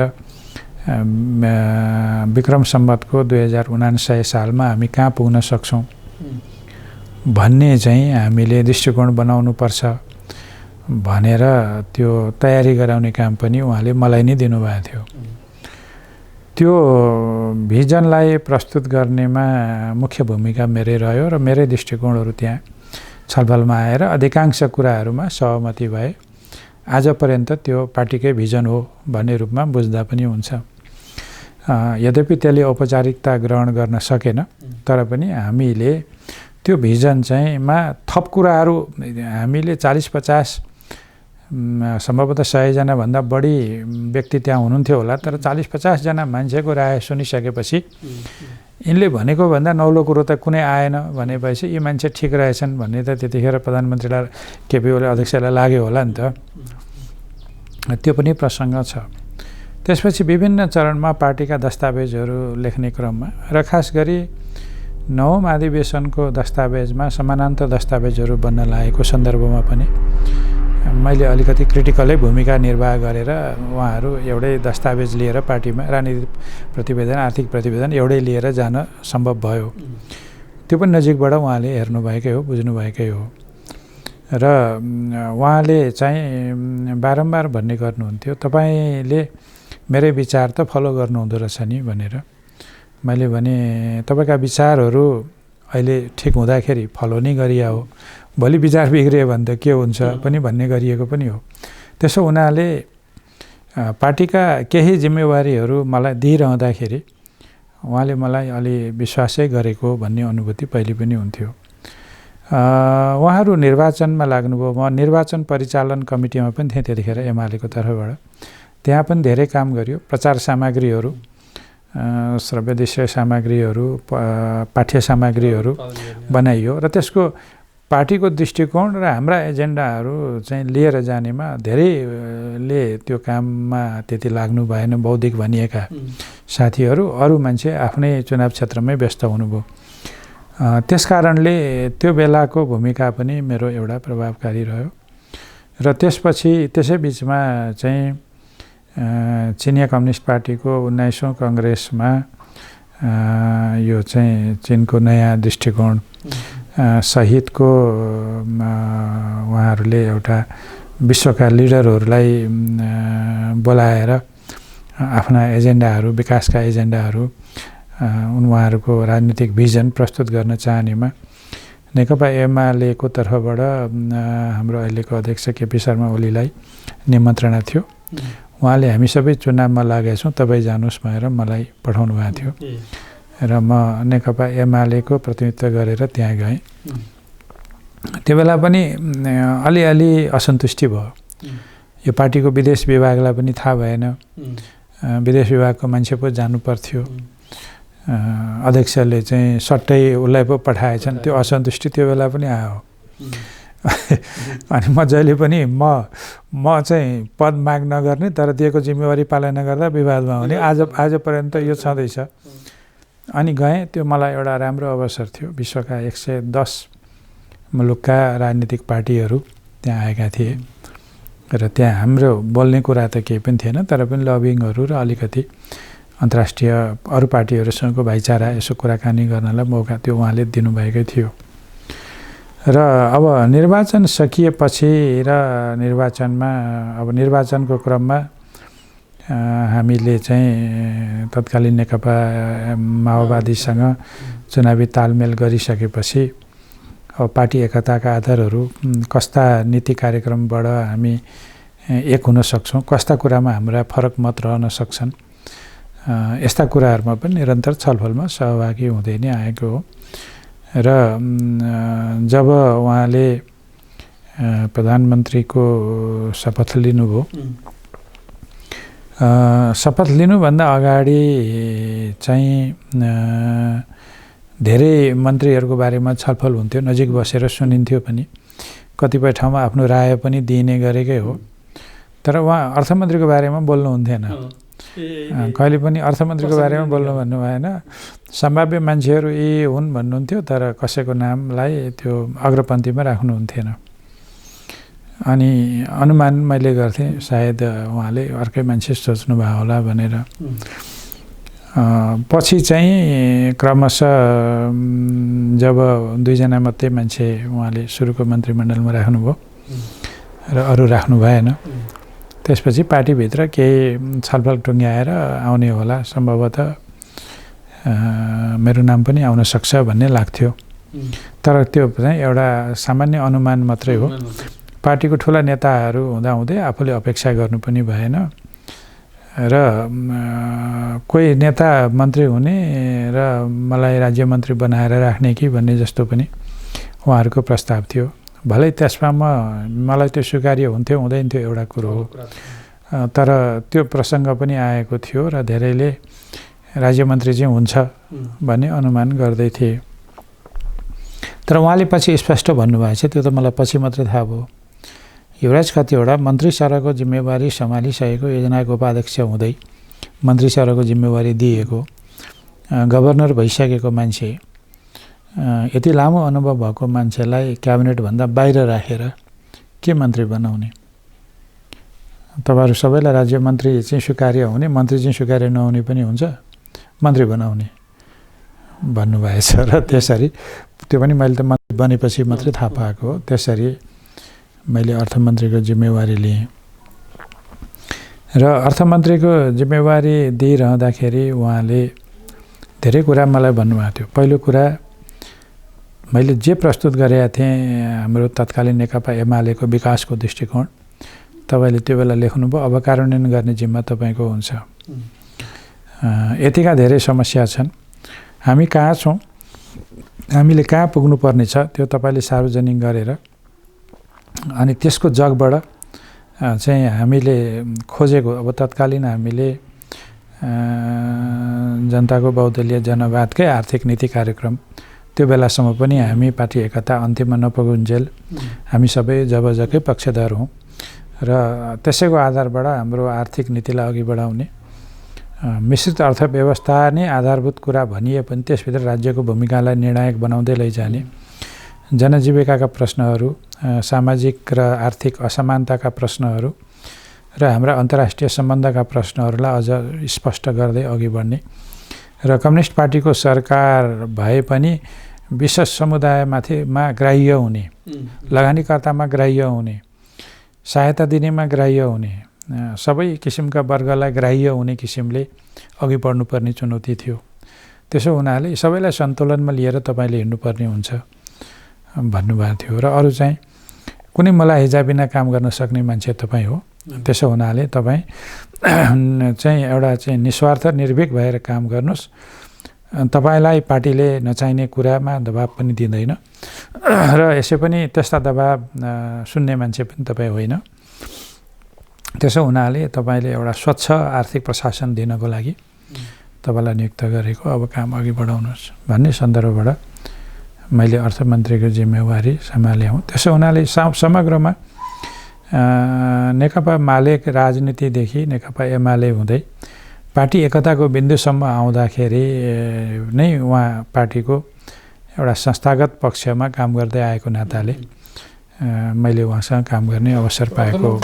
विक्रम सम्वतको 2049 सालमा हामी कहाँ पुग्न सक्छौँ भन्ने चाहिँ हामीले दृष्टिकोण बनाउनुपर्छ भनेर त्यो तयारी गराउने काम पनि उहाँले मलाई नै दिनुभएको थियो। त्यो भिजनलाई प्रस्तुत गर्नेमा मुख्य भूमिका मेरै रह्यो र मेरै दृष्टिकोणहरू त्यहाँ छलफलमा आएर अधिकांश कुराहरूमा सहमति भए। आजपर्यन्त त्यो पार्टीकै भिजन हो भन्ने रूपमा बुझ्दा पनि हुन्छ। यद्यपि त्यसले औपचारिकता ग्रहण गर्न सकेन, तर पनि हामीले त्यो भिजन चाहिँ थप कुराहरू हामीले 40-50 सम्भवतः 100 भन्दा बढी व्यक्ति त्यहाँ हुनुहुन्थ्यो होला, तर 40-50 जना मान्छेको राय सुनिसकेपछि यिनले भनेको भन्दा नौलो कुरो त कुनै आएन भनेपछि यी मान्छे ठिक रहेछन् भन्ने त त्यतिखेर प्रधानमन्त्रीलाई केपी ओली अध्यक्षलाई लाग्यो होला नि त। त्यो पनि प्रसङ्ग छ। त्यसपछि विभिन्न चरणमा पार्टीका दस्तावेजहरू लेख्ने क्रममा र खास गरी 9औं अधिवेशनको दस्तावेजमा समानान्तर दस्तावेजहरू बन्न लागेको सन्दर्भमा पनि मैले अलिकति क्रिटिकलै भूमिका निर्वाह गरेर उहाँहरू एउटै दस्तावेज लिएर पार्टीमा राजनीतिक प्रतिवेदन, आर्थिक प्रतिवेदन एउटै लिएर जान सम्भव भयो। त्यो पनि नजिकबाट उहाँले हेर्नुभएकै हो, बुझ्नुभएकै हो। र उहाँले चाहिँ बारम्बार भन्ने गर्नुहुन्थ्यो, तपाईँले मेरै विचार त फलो गर्नुहुँदो रहेछ नि भनेर। मैले भने तपाईँका विचारहरू अहिले ठिक हुँदाखेरि फलो नै गरिया हो, भोलि विचार बिग्रियो भने त के हुन्छ पनि भन्ने गरिएको पनि हो। त्यसो हुनाले पार्टीका केही जिम्मेवारीहरू मलाई दिइरहँदाखेरि उहाँले मलाई अलि विश्वासै गरेको भन्ने अनुभूति पहिले पनि हुन्थ्यो। उहाँहरू निर्वाचनमा लाग्नुभयो। म निर्वाचन परिचालन कमिटीमा पनि थिएँ त्यतिखेर एमालेको तर्फबाट। त्यहाँ पनि धेरै काम गरियो। प्रचार सामग्रीहरू, श्रव्यदृश्य सामग्रीहरू, पाठ्य सामग्रीहरू बनाइयो र त्यसको पार्टीको दृष्टिकोण र हाम्रा एजेन्डाहरू चाहिँ लिएर जानेमा धेरैले त्यो काममा त्यति लाग्नु भएन। बौद्धिक भनिएका साथीहरू, अरू मान्छे आफ्नै चुनाव क्षेत्रमै व्यस्त हुनुभयो। त्यसकारणले त्यो बेलाको भूमिका पनि मेरो एउटा प्रभावकारी रह्यो। र त्यसपछि त्यसै बिचमा चाहिँ चिनिया कम्युनिस्ट पार्टीको 19औं कङ्ग्रेसमा यो चाहिँ चिनको नयाँ दृष्टिकोण सहितको उहाँहरूले एउटा विश्वका लिडरहरूलाई बोलाएर आफ्ना एजेन्डाहरू, विकासका एजेन्डाहरू, उहाँहरूको राजनीतिक भिजन प्रस्तुत गर्न चाहनेमा नेकपा एमालेको तर्फबाट हाम्रो अहिलेको अध्यक्ष केपी शर्मा ओलीलाई निमन्त्रणा थियो। उहाँले हामी सबै चुनावमा लागेछौँ, तपाईँ जानुहोस् भनेर मलाई पठाउनु भएको थियो र म नेकपा एमालेको प्रतिनिधित्व गरेर त्यहाँ गएँ। त्यो बेला पनि अलिअलि असन्तुष्टि भयो। यो पार्टीको विदेश विभागलाई पनि थाहा भएन, विदेश विभागको मान्छे पो जानु पर्थ्यो, अध्यक्षले चाहिँ सट्टै उसलाई पो पठाएछन्। त्यो असन्तुष्टि त्यो बेला पनि आयो। अनि म जहिले पनि म चाहिँ पद माग नगर्ने तर दिएको जिम्मेवारी पालना गर्दा विवादमा हुने, आजपर्यन्त यो छँदैछ। अनि गएँ। त्यो मलाई एउटा राम्रो अवसर थियो। विश्वका 110 मुलुकका राजनीतिक पार्टीहरू त्यहाँ आएका थिए र त्यहाँ हाम्रो बोल्ने कुरा त केही पनि थिएन, तर पनि लबिङहरू र अलिकति अन्तर्राष्ट्रिय अरू पार्टीहरूसँगको भाइचारा यसो कुराकानी गर्नलाई मौका त्यो उहाँले दिनुभएकै थियो। र अब निर्वाचन सकिएपछि र निर्वाचनको क्रममा हामीले चाहिँ तत्कालीन नेकपा माओवादीसँग चुनावी तालमेल गरिसकेपछि अब पार्टी एकताका आधारहरू कस्ता नीति कार्यक्रमबाट हामी एक हुन सक्छौँ, कस्ता कुरामा हाम्रा फरक मत रहन सक्छन्, यस्ता कुराहरूमा पनि निरन्तर छलफलमा सहभागी हुँदै नै आएको हो। र जब उहाँले प्रधानमन्त्रीको शपथ लिनुभयो, शपथ लिनुभन्दा अगाडि चाहिँ धेरै मन्त्रीहरूको बारेमा छलफल हुन्थ्यो, नजिक बसेर सुनिन्थ्यो पनि, कतिपय ठाउँमा आफ्नो राय पनि दिइने गरेकै हो। तर उहाँ अर्थमन्त्रीको बारेमा बोल्नुहुन्थेन, कहिले पनि अर्थमन्त्रीको बारेमा बोल्नु भन्नु भएन। सम्भाव्य मान्छेहरू यी हुन् भन्नुहुन्थ्यो, तर कसैको नामलाई त्यो अग्रपन्थीमा राख्नुहुन्थेन। अनि अनुमान मैले गर्थेँ सायद उहाँले अर्कै मान्छे सोच्नुभयो होला भनेर। पछि चाहिँ क्रमशः जब 2 जना मात्रै मान्छे उहाँले सुरुको मन्त्रीमण्डलमा राख्नुभयो र अरू राख्नु भएन। त्यसपछि पार्टीभित्र केही छलफल टुङ्ग्याएर आउने होला, सम्भवतः मेरो नाम पनि आउन सक्छ भन्ने लाग्थ्यो। तर त्यो चाहिँ एउटा सामान्य अनुमान मात्रै हो। पार्टीको ठुला नेताहरू हुँदाहुँदै आफूले अपेक्षा गर्नु पनि भएन र कोही नेता मन्त्री हुने र मलाई राज्य मन्त्री बनाएर राख्ने कि भन्ने जस्तो पनि उहाँहरूको प्रस्ताव थियो। भलै त्यसमा मलाई त्यो स्वीकार्य हुन्थ्यो हुँदैन थियो एउटा कुरो हो, तर त्यो प्रसङ्ग पनि आएको थियो र धेरैले राज्य मन्त्री चाहिँ हुन्छ भन्ने अनुमान गर्दै थिए। तर उहाँले पछि स्पष्ट भन्नुभएको छ, त्यो त मलाई पछि मात्रै थाहा भयो। युवराज कतिवटा मन्त्री सरको जिम्मेवारी सम्हालिसकेको, योजनाको उपाध्यक्ष हुँदै मन्त्री सरको जिम्मेवारी दिएको, गभर्नर भइसकेको मान्छे, यति लामो अनुभव भएको मान्छेलाई क्याबिनेटभन्दा बाहिर राखेर के मन्त्री बनाउने? तपाईँहरू सबैलाई राज्य मन्त्री चाहिँ स्वीकार्य हुने, मन्त्री चाहिँ स्वीकार्य नहुने पनि हुन्छ, मन्त्री बनाउने भन्नुभएछ। र त्यसरी त्यो पनि मैले त मन्त्री बनेपछि मात्रै थाहा पाएको हो। त्यसरी मैले अर्थमन्त्रीको जिम्मेवारी लिएँ र अर्थमन्त्रीको जिम्मेवारी दिइरहँदाखेरि उहाँले धेरै कुरा मलाई भन्नुभएको थियो। पहिलो कुरा, मैले जे प्रस्तुत गरेका थिएँ हाम्रो तत्कालीन नेकपा एमालेको विकासको दृष्टिकोण, तपाईँले त्यो बेला लेख्नुभयो, अब कार्यान्वयन गर्ने जिम्मा तपाईँको हुन्छ। यतिका धेरै समस्या छन्, हामी कहाँ छौँ, हामीले कहाँ पुग्नुपर्ने छ, त्यो तपाईँले सार्वजनिक गरेर अनि त्यसको जगबाट चाहिँ हामीले खोजेको, अब तत्कालीन हामीले जनताको बहुदलीय जनवादकै आर्थिक नीति कार्यक्रम, त्यो बेलासम्म पनि हामी पार्टी एकता अन्त्यमा नपुगुन्जेल हामी सबै जबजकै पक्षधर हौँ र त्यसैको आधारबाट हाम्रो आर्थिक नीतिलाई अघि बढाउने, मिश्रित अर्थव्यवस्था नै आधारभूत कुरा भनिए पनि त्यसभित्र राज्यको भूमिकालाई निर्णायक बनाउँदै लैजाने, जनजीविकाका प्रश्नहरू, सामाजिक र आर्थिक असमानताका प्रश्नहरू र हाम्रा अन्तर्राष्ट्रिय सम्बन्धका प्रश्नहरूलाई अझ स्पष्ट गर्दै अघि बढ्ने र कम्युनिस्ट पार्टीको सरकार भए पनि विश्व समुदायमा ग्राह्य हुने, लगानीकर्तामा ग्राह्य हुने, सहायता दिनेमा ग्राह्य हुने, सबै किसिमका वर्गलाई ग्राह्य हुने किसिमले अघि बढ्नुपर्ने चुनौती थियो। त्यसो हुनाले सबैलाई सन्तुलनमा लिएर तपाईँले हिँड्नुपर्ने हुन्छ भन्नुभएको थियो। र अरू चाहिँ कुनै मलाई हिजाबिना काम गर्न सक्ने मान्छे तपाईँ हो। त्यसो हुनाले तपाईँ चाहिँ एउटा चाहिँ निस्वार्थ निर्भीक भएर काम गर्नुहोस्। तपाईँलाई पार्टीले नचाहिने कुरामा दबाब पनि दिँदैन र यसै पनि त्यस्ता दबाब सुन्ने मान्छे पनि तपाईँ होइन। त्यसो हुनाले तपाईँले एउटा स्वच्छ आर्थिक प्रशासन दिनको लागि तपाईँलाई नियुक्त गरेको, अब काम अघि बढाउनुहोस् भन्ने सन्दर्भबाट मैले अर्थमन्त्रीको जिम्मेवारी सम्हालेँ हुँ। त्यसो हुनाले समग्रमा नेकपा माले राजनीतिदेखि नेकपा एमाले हुँदै पार्टी एकताको बिन्दुसम्म आउँदाखेरि नै उहाँ पार्टीको एउटा संस्थागत पक्षमा काम गर्दै आएको नाताले मैले उहाँसँग काम गर्ने अवसर पाएको।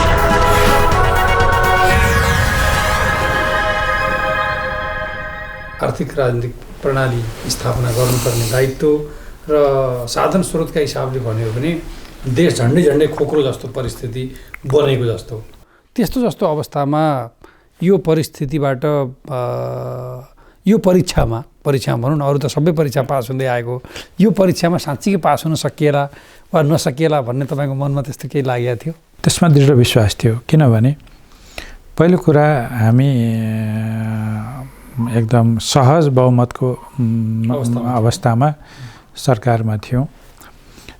आर्थिक राजनीतिक प्रणाली स्थापना गर्नुपर्ने दायित्व र साधन स्रोतका हिसाबले भन्यो भने देश झन्डै झन्डै खोक्रो जस्तो परिस्थिति बनेको जस्तो, त्यस्तो जस्तो अवस्थामा यो परिस्थितिबाट यो परीक्षामा भनौँ न, अरू त सबै परीक्षा पास हुँदै आएको, यो परीक्षामा साँच्चीकै पास हुन सकिएला वा नसकिएला भन्ने तपाईँको मनमा त्यस्तो केही लागेको थियो? त्यसमा दृढ विश्वास थियो। किनभने पहिलो कुरा, हामी एकदम सहज बहुमतको अवस्थामा सरकारमा थियौँ।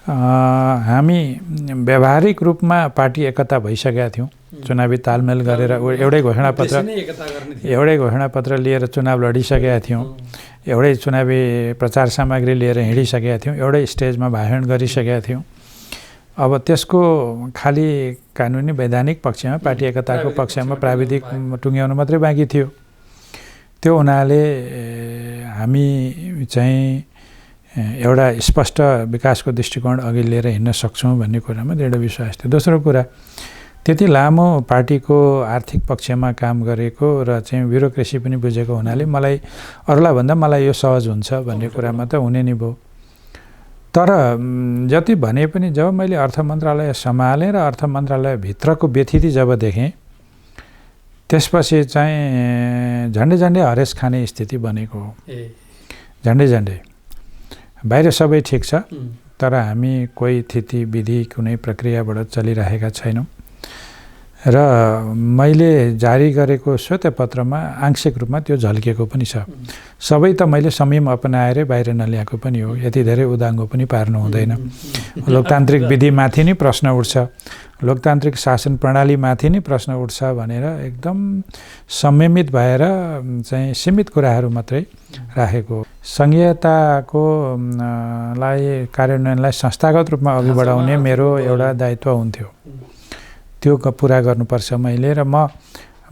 हामी व्यावहारिक रूपमा पार्टी एकता भइसकेका थियौँ। चुनावी तालमेल गरेर एउटै घोषणापत्र लिएर चुनाव लडिसकेका थियौँ, एउटै चुनावी प्रचार सामग्री लिएर हिँडिसकेका थियौँ, एउटै स्टेजमा भाषण गरिसकेका थियौँ। अब त्यसको खालि कानुनी वैधानिक पक्षमा, पार्टी एकताको पक्षमा प्राविधिक टुङ्ग्याउनु मात्रै बाँकी थियो। त्यो हुनाले हामी चाहिँ एउटा स्पष्ट विकासको दृष्टिकोण अघि लिएर हिँड्न सक्छौँ भन्ने कुरामा दृढ विश्वास थियो। दोस्रो कुरा, त्यति लामो पार्टीको आर्थिक पक्षमा काम गरेको र चाहिँ ब्युरोक्रेसी पनि बुझेको हुनाले मलाई अरूलाई भन्दा मलाई यो सहज हुन्छ भन्ने कुरामा त हुने नै भयो। तर जति भने पनि जब मैले अर्थ मन्त्रालय सम्हालेँ र अर्थ मन्त्रालयभित्रको व्यथिति जब देखेँ, त्यसपछि चाहिँ झन्डै हरेस खाने स्थिति बनेको हो। झन्डै बाहिर सबै ठिक छ, तर हामी कोही थिति विधि कुनै प्रक्रियाबाट चलिरहेका छैनौँ। र मैले जारी गरेको श्वेतपत्रमा आंशिक रूपमा त्यो झल्किएको पनि छ। सबै त मैले संयम अपनाएरै बाहिर नल्याएको पनि हो। यति धेरै उदाङ्गो पनि पार्नु हुँदैन। लोकतान्त्रिक विधिमाथि नै प्रश्न उठ्छ, लोकतान्त्रिक शासन प्रणालीमाथि नै प्रश्न उठ्छ भनेर एकदम संयमित भएर चाहिँ सीमित कुराहरू मात्रै राखेको। संघीयताको कार्यान्वयनलाई संस्थागत रूपमा अघि बढाउने मेरो एउटा दायित्व हुन्थ्यो। त्यो पुरा गर्नुपर्छ मैले। र म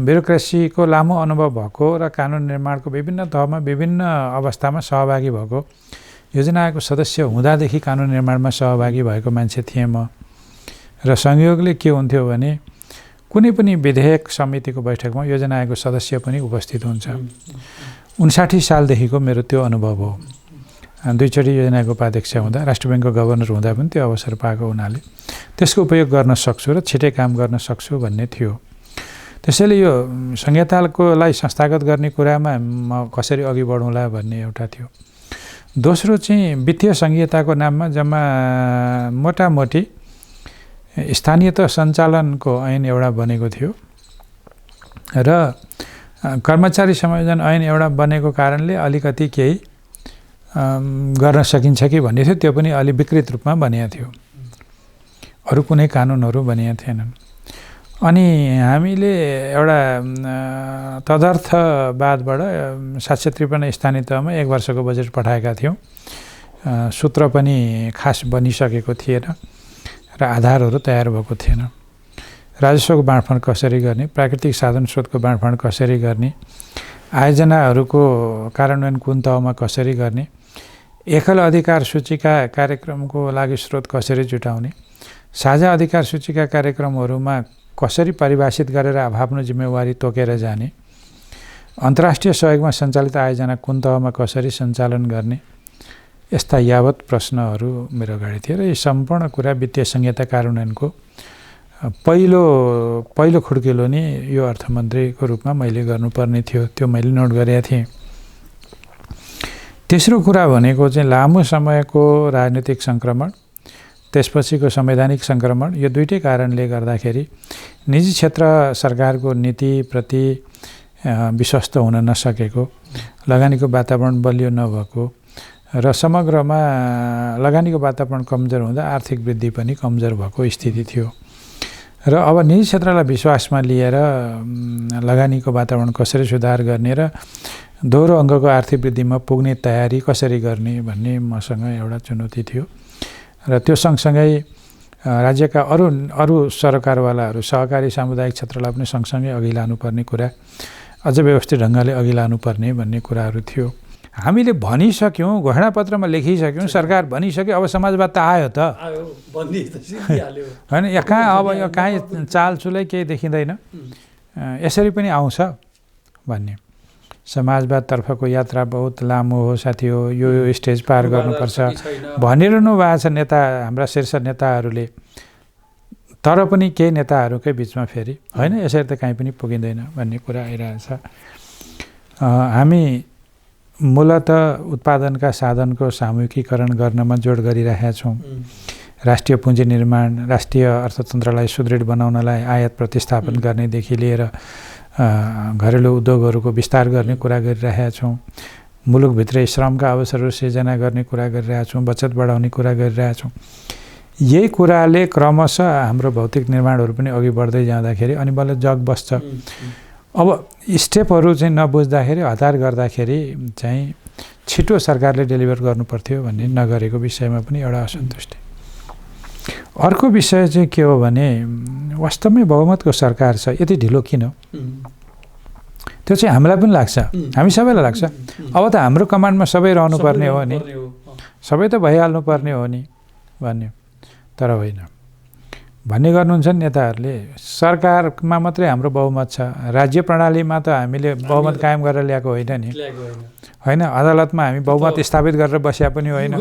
ब्युरोक्रेसीको लामो अनुभव भएको र कानुन निर्माणको विभिन्न तहमा विभिन्न अवस्थामा सहभागी भएको, योजना आयोगको सदस्य हुँदादेखि कानुन निर्माणमा सहभागी भएको मान्छे थिएँ म। र संयोगले के हुन्थ्यो भने कुनै पनि विधेयक समितिको बैठकमा योजना आयोगको सदस्य पनि उपस्थित हुन्छ। 59 सालदेखिको मेरो त्यो अनुभव हो। 2 चोटि योजनाको उपाध्यक्ष हुँदा, राष्ट्र ब्याङ्कको गभर्नर हुँदा पनि त्यो अवसर पाएको हुनाले त्यसको उपयोग गर्न सक्छु र छिटै काम गर्न सक्छु भन्ने थियो। त्यसैले यो संहितालाई संस्थागत गर्ने कुरामा म कसरी अघि बढौँला भन्ने एउटा थियो। दोस्रो चाहिँ वित्तीय संहिताको नाममा जम्मा मोटामोटी स्थानीयत सञ्चालनको ऐन एउटा बनेको थियो र कर्मचारी समायोजन ऐन एउटा बनेको कारणले अलिकति केही गर्न सकिन्छ कि भन्ने थियो। त्यो पनि अलि विकृत रूपमा बनिएको थियो, अरू कुनै कानुनहरू बनिएको थिएनन्। अनि हामीले एउटा तदर्थवादबाट 753 स्थानीय तहमा 1 वर्षको बजेट पठाएका थियौँ। सूत्र पनि खास बनिसकेको थिएन र आधारहरू तयार भएको थिएन। राजस्वको बाँडफाँड कसरी गर्ने, प्राकृतिक साधन स्रोतको बाँडफाँड कसरी गर्ने, आयोजनाहरूको कार्यान्वयन कुन तहमा कसरी गर्ने, एकल अधिकार सूचीका कार्यक्रमको लागि स्रोत कसरी जुटाउने, साझा अधिकार सूचीका कार्यक्रमहरूमा कसरी परिभाषित गरेर आफ्नो जिम्मेवारी तोकेर जाने, अन्तर्राष्ट्रिय सहयोगमा सञ्चालित आयोजना कुन तहमा कसरी सञ्चालन गर्ने, यस्ता यावत प्रश्नहरू मेरो अगाडि थिए। र यी सम्पूर्ण कुरा वित्तीय संहिता कार्यान्वयनको पहिलो खुड्किलो नि यो अर्थमन्त्रीको रूपमा मैले गर्नुपर्ने थियो। त्यो मैले नोट गरेका थिएँ। तेस्रो कुरा भनेको चाहिँ लामो समयको राजनीतिक सङ्क्रमण, त्यसपछिको संवैधानिक सङ्क्रमण। यो दुईटै कारणले गर्दाखेरि निजी क्षेत्र सरकारको नीतिप्रति विश्वस्त हुन नसकेको, लगानीको वातावरण बलियो नभएको र समग्रमा लगानीको वातावरण कमजोर हुँदा आर्थिक वृद्धि पनि कमजोर भएको स्थिति थियो। र अब निजी क्षेत्रलाई विश्वासमा लिएर लगानीको वातावरण कसरी सुधार गर्ने र दोहोरो अङ्कको आर्थिक वृद्धिमा पुग्ने तयारी कसरी गर्ने भन्ने मसँग एउटा चुनौती थियो। र त्यो सँगसँगै राज्यका अरू सरकारवालाहरू, सहकारी सामुदायिक क्षेत्रलाई पनि सँगसँगै अघि लानुपर्ने कुरा, अझ व्यवस्थित ढङ्गले अघि लानुपर्ने भन्ने कुराहरू थियो। हामीले भनिसक्यौँ, घोषणापत्रमा लेखिसक्यौँ, सरकार भनिसक्यो, अब समाजवाद त आयो त होइन। अब कहीँ चालचुलै केही देखिँदैन, यसरी पनि आउँछ भन्ने। समाजवादतर्फको यात्रा बहुत लामो हो साथी हो, यो स्टेज पार गर्नुपर्छ भनिरहनु भएको छ नेता, हाम्रा शीर्ष नेताहरूले। तर पनि केही नेताहरूकै बिचमा फेरि होइन यसरी त कहीँ पनि पुगिँदैन भन्ने कुरा आइरहेछ। हामी मूलत उत्पादनका साधनको सामूहिकीकरण गर्नमा जोड गरिरहेका छौँ। राष्ट्रिय पुँजी निर्माण, राष्ट्रिय अर्थतन्त्रलाई सुदृढ बनाउनलाई आयात प्रतिस्थापन गर्नेदेखि लिएर घरेलु उद्योगहरूको विस्तार गर्ने कुरा गरिरहेका छौँ। मुलुकभित्रै श्रमका अवसरहरू सिर्जना गर्ने कुरा गरिरहेका छौँ, बचत बढाउने कुरा गरिरहेका छौँ। यही कुराले क्रमशः हाम्रो भौतिक निर्माणहरू पनि अघि बढ्दै जाँदाखेरि अनि बल्ल जग बस्छ। अब स्टेपहरू चाहिँ नबुझ्दाखेरि, हतार गर्दाखेरि चाहिँ छिटो सरकारले डेलिभर गर्नुपर्थ्यो भन्ने नगरेको विषयमा पनि एउटा असन्तुष्टि। अर्को विषय चाहिँ के हो भने वास्तवमै बहुमतको सरकार छ, यति ढिलो किन? त्यो चाहिँ हामीलाई पनि लाग्छ, हामी सबैलाई लाग्छ। अब त हाम्रो कमान्डमा सबै रहनुपर्ने हो नि, सबै त भइहाल्नुपर्ने हो नि भन्ने। तर होइन, भन्ने गर्नुहुन्छ नेताहरूले। सरकारमा मात्रै हाम्रो बहुमत छ, राज्य प्रणालीमा त हामीले बहुमत कायम गरेर ल्याएको होइन नि, होइन। अदालतमा हामी बहुमत स्थापित गरेर बस्या पनि होइन,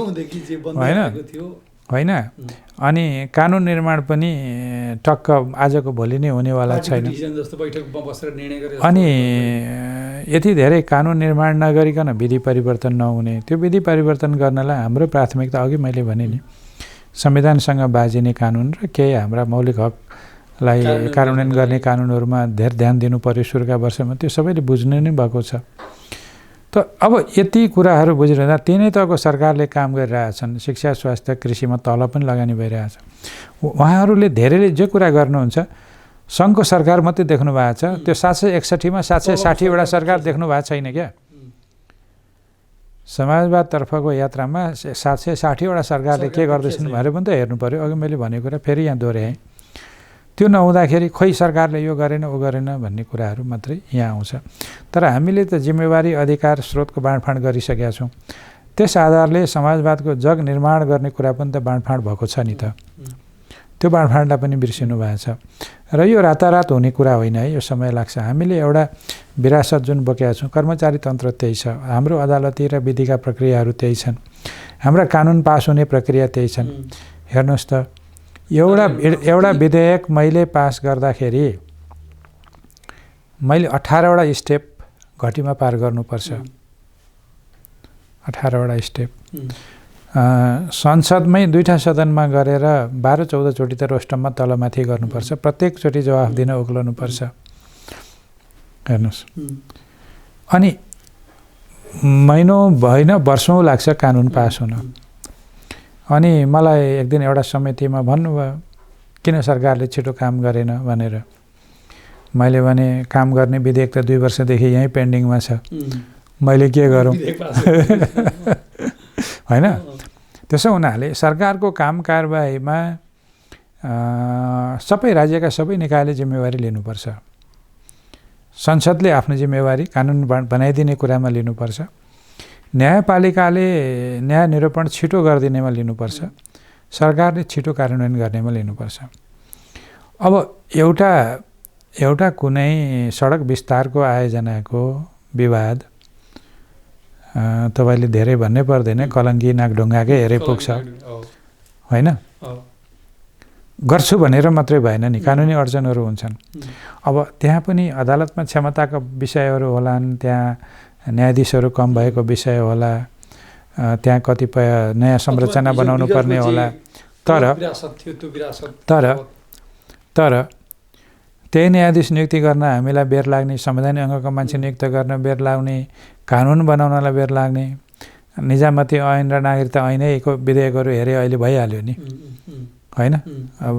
होइन। अनि कानुन निर्माण पनि टक्क आजको भोलि नै हुनेवाला छैन। अनि यति धेरै कानुन निर्माण नगरिकन विधि परिवर्तन नहुने, त्यो विधि परिवर्तन गर्नलाई हाम्रो प्राथमिकता अघि मैले भने नि संविधानसँग बाजिने कानुन र केही हाम्रा मौलिक हकलाई कार्यान्वयन गर्ने कानुनहरूमा धेरै ध्यान दिनु पर्यो सुरुका वर्षमा। त्यो सबैले बुझ्नु नै भएको छ। त अब यति कुराहरू बुझिरहँदा तिनै तहको सरकारले काम गरिरहेछन्। शिक्षा, स्वास्थ्य, कृषिमा तल पनि लगानी भइरहेछ। उहाँहरूले धेरैले जे कुरा गर्नुहुन्छ सङ्घको सरकार मात्रै देख्नु भएको छ। त्यो 761मा 760वटा सरकार देख्नु भएको छैन क्या। समाजवादतर्फको यात्रामा 760वटा सरकारले के गर्दैछन् भनेर पनि त हेर्नु पऱ्यो। अघि मैले भनेको कुरा फेरि यहाँ दोहोऱ्याएँ। त्यो नहुँदाखेरि खोइ सरकारले यो गरेन ऊ गरेन भन्ने कुराहरू मात्रै यहाँ आउँछ। तर हामीले त जिम्मेवारी, अधिकार, स्रोतको बाँडफाँड गरिसकेका छौँ। त्यस आधारले समाजवादको जग निर्माण गर्ने कुरा पनि त बाँडफाँड भएको छ नि त। त्यो बाँडफाँडलाई पनि बिर्सिनु भएको छ। र यो रातारात हुने कुरा होइन है, यो समय लाग्छ। हामीले एउटा विरासत जुन बोकेका छौँ, कर्मचारी तन्त्र त्यही छ, हाम्रो अदालती र विधिका प्रक्रियाहरू त्यही छन्, हाम्रा कानुन पास हुने प्रक्रिया त्यही छन्। हेर्नुहोस् त, एउटा विधेयक मैले पास गर्दाखेरि मैले 18वटा स्टेप घटीमा पार गर्नुपर्छ। 18वटा स्टेप संसदमै 2टा सदनमा गरेर 12-14 चोटि त रोस्टममा तलमाथि गर्नुपर्छ। प्रत्येकचोटि जवाफ दिन उक्लनुपर्छ। हेर्नुहोस्, अनि महिनौँ होइन वर्षौँ लाग्छ कानुन पास हुन। अनि मलाई एक दिन एउटा समितिमा भन्नुभयो किन सरकारले छिटो काम गरेन भनेर। मैले भने काम गर्ने विधेयक त 2 वर्षदेखि यहीँ पेन्डिङमा छ, मैले के गरौँ होइन। त्यसो हुनाले सरकारको काम कारबाहीमा सबै राज्यका सबै निकायले जिम्मेवारी लिनुपर्छ। संसदले आफ्नो जिम्मेवारी कानुन बनाइदिने कुरामा लिनुपर्छ। न्यायपालिकाले न्याय निरूपण छिटो गरिदिनेमा लिनुपर्छ। सरकारले छिटो कार्यान्वयन गर्नेमा लिनुपर्छ। अब एउटा कुनै सडक विस्तारको आयोजनाको विवाद तपाईँले धेरै भन्नै पर्दैन, कलङ्की नागढुङ्गाकै हेरै पुग्छ होइन। गर्छु भनेर मात्रै भएन नि, कानुनी अडचनहरू हुन्छन्। अब त्यहाँ पनि अदालतमा क्षमताका विषयहरू होलान्, त्यहाँ न्यायाधीशहरू कम भएको विषय होला, त्यहाँ कतिपय नयाँ संरचना बनाउनु पर्ने होला। तर त्यही न्यायाधीश नियुक्ति गर्न हामीलाई बेर लाग्ने, संवैधानिक अङ्गको मान्छे नियुक्त गर्न बेर लाग्ने, कानुन बनाउनलाई बेर लाग्ने, निजामती ऐन र नागरिकता ऐनैको विधेयकहरू हेरे अहिले भइहाल्यो नि होइन। अब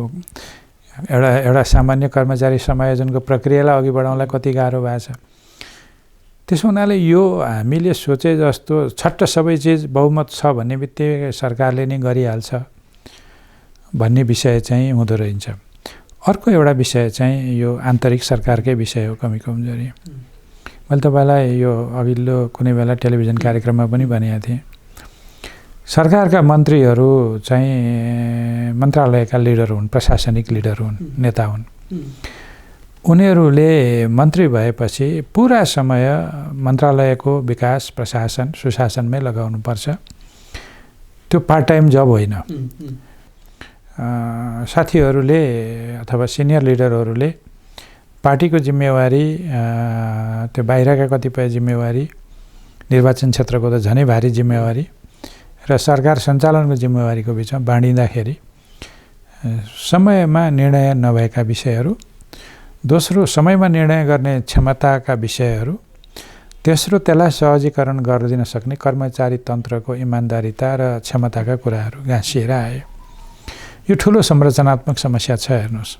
एउटा सामान्य कर्मचारी समायोजनको प्रक्रियालाई अघि बढाउनलाई कति गाह्रो भएको छ। त्यसो हुनाले यो हामीले सोचे जस्तो छट्ट सबै चिज बहुमत छ भन्ने बित्तिकै सरकारले नै गरिहाल्छ भन्ने विषय चाहिँ हुँदो रहन्छ। अर्को एउटा विषय चाहिँ यो आन्तरिक सरकारकै विषय हो, कमी कमजोरी। मैले तपाईँलाई यो अघिल्लो कुनै बेला टेलिभिजन कार्यक्रममा पनि भनेको थिएँ। सरकारका मन्त्रीहरू चाहिँ मन्त्रालयका लिडर हुन्, प्रशासनिक लिडर हुन्, नेता हुन्। उनीहरूले मन्त्री भएपछि पुरा समय मन्त्रालयको विकास, प्रशासन, सुशासनमै लगाउनुपर्छ। त्यो पार्ट टाइम जब होइन। साथीहरूले अथवा सिनियर लिडरहरूले पार्टीको जिम्मेवारी, त्यो बाहिरका कतिपय जिम्मेवारी, निर्वाचन क्षेत्रको त झनै भारी जिम्मेवारी र सरकार सञ्चालनको जिम्मेवारीको बिचमा बाँडिँदाखेरि समयमा निर्णय नभएका विषयहरू, दोस्रो समयमा निर्णय गर्ने क्षमताका विषयहरू, तेस्रो त्यसलाई सहजीकरण गरिदिन सक्ने कर्मचारी तन्त्रको इमान्दारिता र क्षमताका कुराहरू गाँसिएर आए। यो ठुलो संरचनात्मक समस्या छ। हेर्नुहोस्,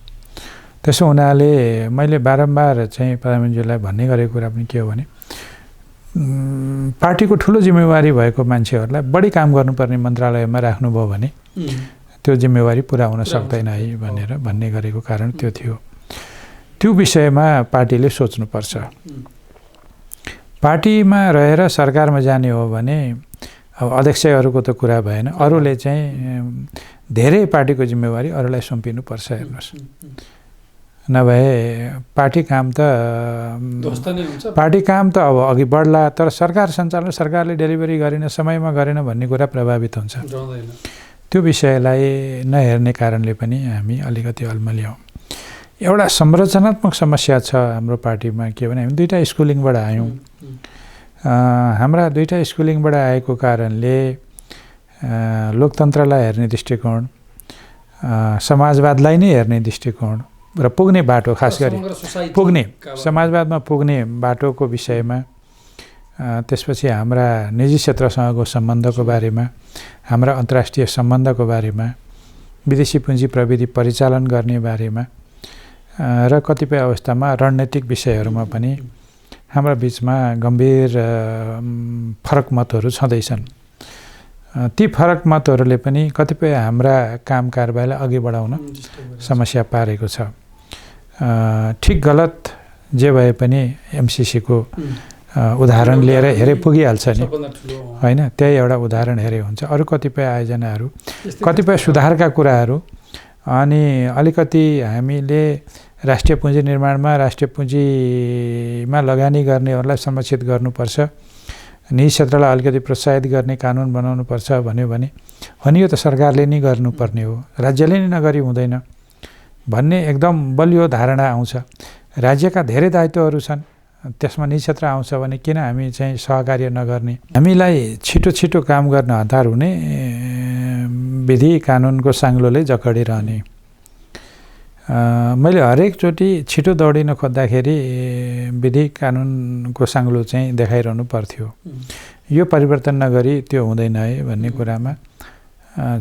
त्यसो हुनाले मैले बारम्बार चाहिँ प्रधानमन्त्रीलाई भन्ने गरेको कुरा पनि के हो भने पार्टीको ठुलो जिम्मेवारी भएको मान्छेहरूलाई बढी काम गर्नुपर्ने मन्त्रालयमा राख्नुभयो भने त्यो जिम्मेवारी पुरा हुन सक्दैन है भनेर भन्ने गरेको कारण त्यो थियो। त्यो विषयमा पार्टीले सोच्नुपर्छ। पार्टीमा रहेर सरकारमा जाने हो भने अब अध्यक्षहरूको त कुरा भएन, अरूले चाहिँ धेरै पार्टीको जिम्मेवारी अरूलाई सुम्पिनुपर्छ। हेर्नुहोस्, नभए पार्टी काम त अब अघि बढ्ला, तर सरकार सञ्चालन सरकारले डेलिभरी गरेन, समयमा गरेन भन्ने कुरा प्रभावित हुन्छ। त्यो विषयलाई नहेर्ने कारणले पनि हामी अलिकति अल्मल्याउँ। एउटा संरचनात्मक समस्या छ हाम्रो पार्टीमा, के भने हामी दुईटा स्कुलिङबाट आयौँ। हाम्रा दुईटा स्कुलिङबाट आएको कारणले लोकतन्त्रलाई हेर्ने दृष्टिकोण, समाजवादलाई नै हेर्ने दृष्टिकोण र पुग्ने बाटो, खास गरी समाजवादमा पुग्ने बाटोको विषयमा, त्यसपछि हाम्रा निजी क्षेत्रसँगको सम्बन्धको बारेमा, हाम्रा अन्तर्राष्ट्रिय सम्बन्धको बारेमा, विदेशी पुँजी प्रविधि परिचालन गर्ने बारेमा र कतिपय अवस्थामा रणनीतिक विषयहरूमा पनि हाम्रा बिचमा गम्भीर फरक मतहरू छँदैछन्। ती फरक मतहरूले पनि कतिपय हाम्रा काम कारबाहीलाई अघि बढाउन समस्या पारेको छ। ठिक गलत जे भए पनि एमसिसीको उदाहरण लिएर हेरे पुगिहाल्छ नि, होइन? त्यही एउटा उदाहरण हेरे हुन्छ। अरू कतिपय आयोजनाहरू, कतिपय सुधारका कुराहरू, अनि अलिकति हामीले राष्ट्रिय पुँजी निर्माणमा, राष्ट्रिय पुँजीमा लगानी गर्नेहरूलाई संरक्षित गर्नुपर्छ, निजी क्षेत्रलाई अलिकति प्रोत्साहित गर्ने कानुन बनाउनुपर्छ भन्यो भने यो त सरकारले नै गर्नुपर्ने हो, राज्यले नै नगरी हुँदैन भन्ने एकदम बलियो धारणा आउँछ। राज्यका धेरै दायित्वहरू छन्, त्यसमा निजी क्षेत्र आउँछ भने किन हामी चाहिँ सहकार्य नगर्ने? हामीलाई छिटो काम गर्न हतार हुने, विधि कानुनको साङ्लोले जकडिरहने। मैले हरेकचोटि छिटो दौडिन खोज्दाखेरि विधि कानुनको साङ्लो चाहिँ देखाइरहनु पर्थ्यो। यो परिवर्तन नगरी त्यो हुँदैन है भन्ने कुरामा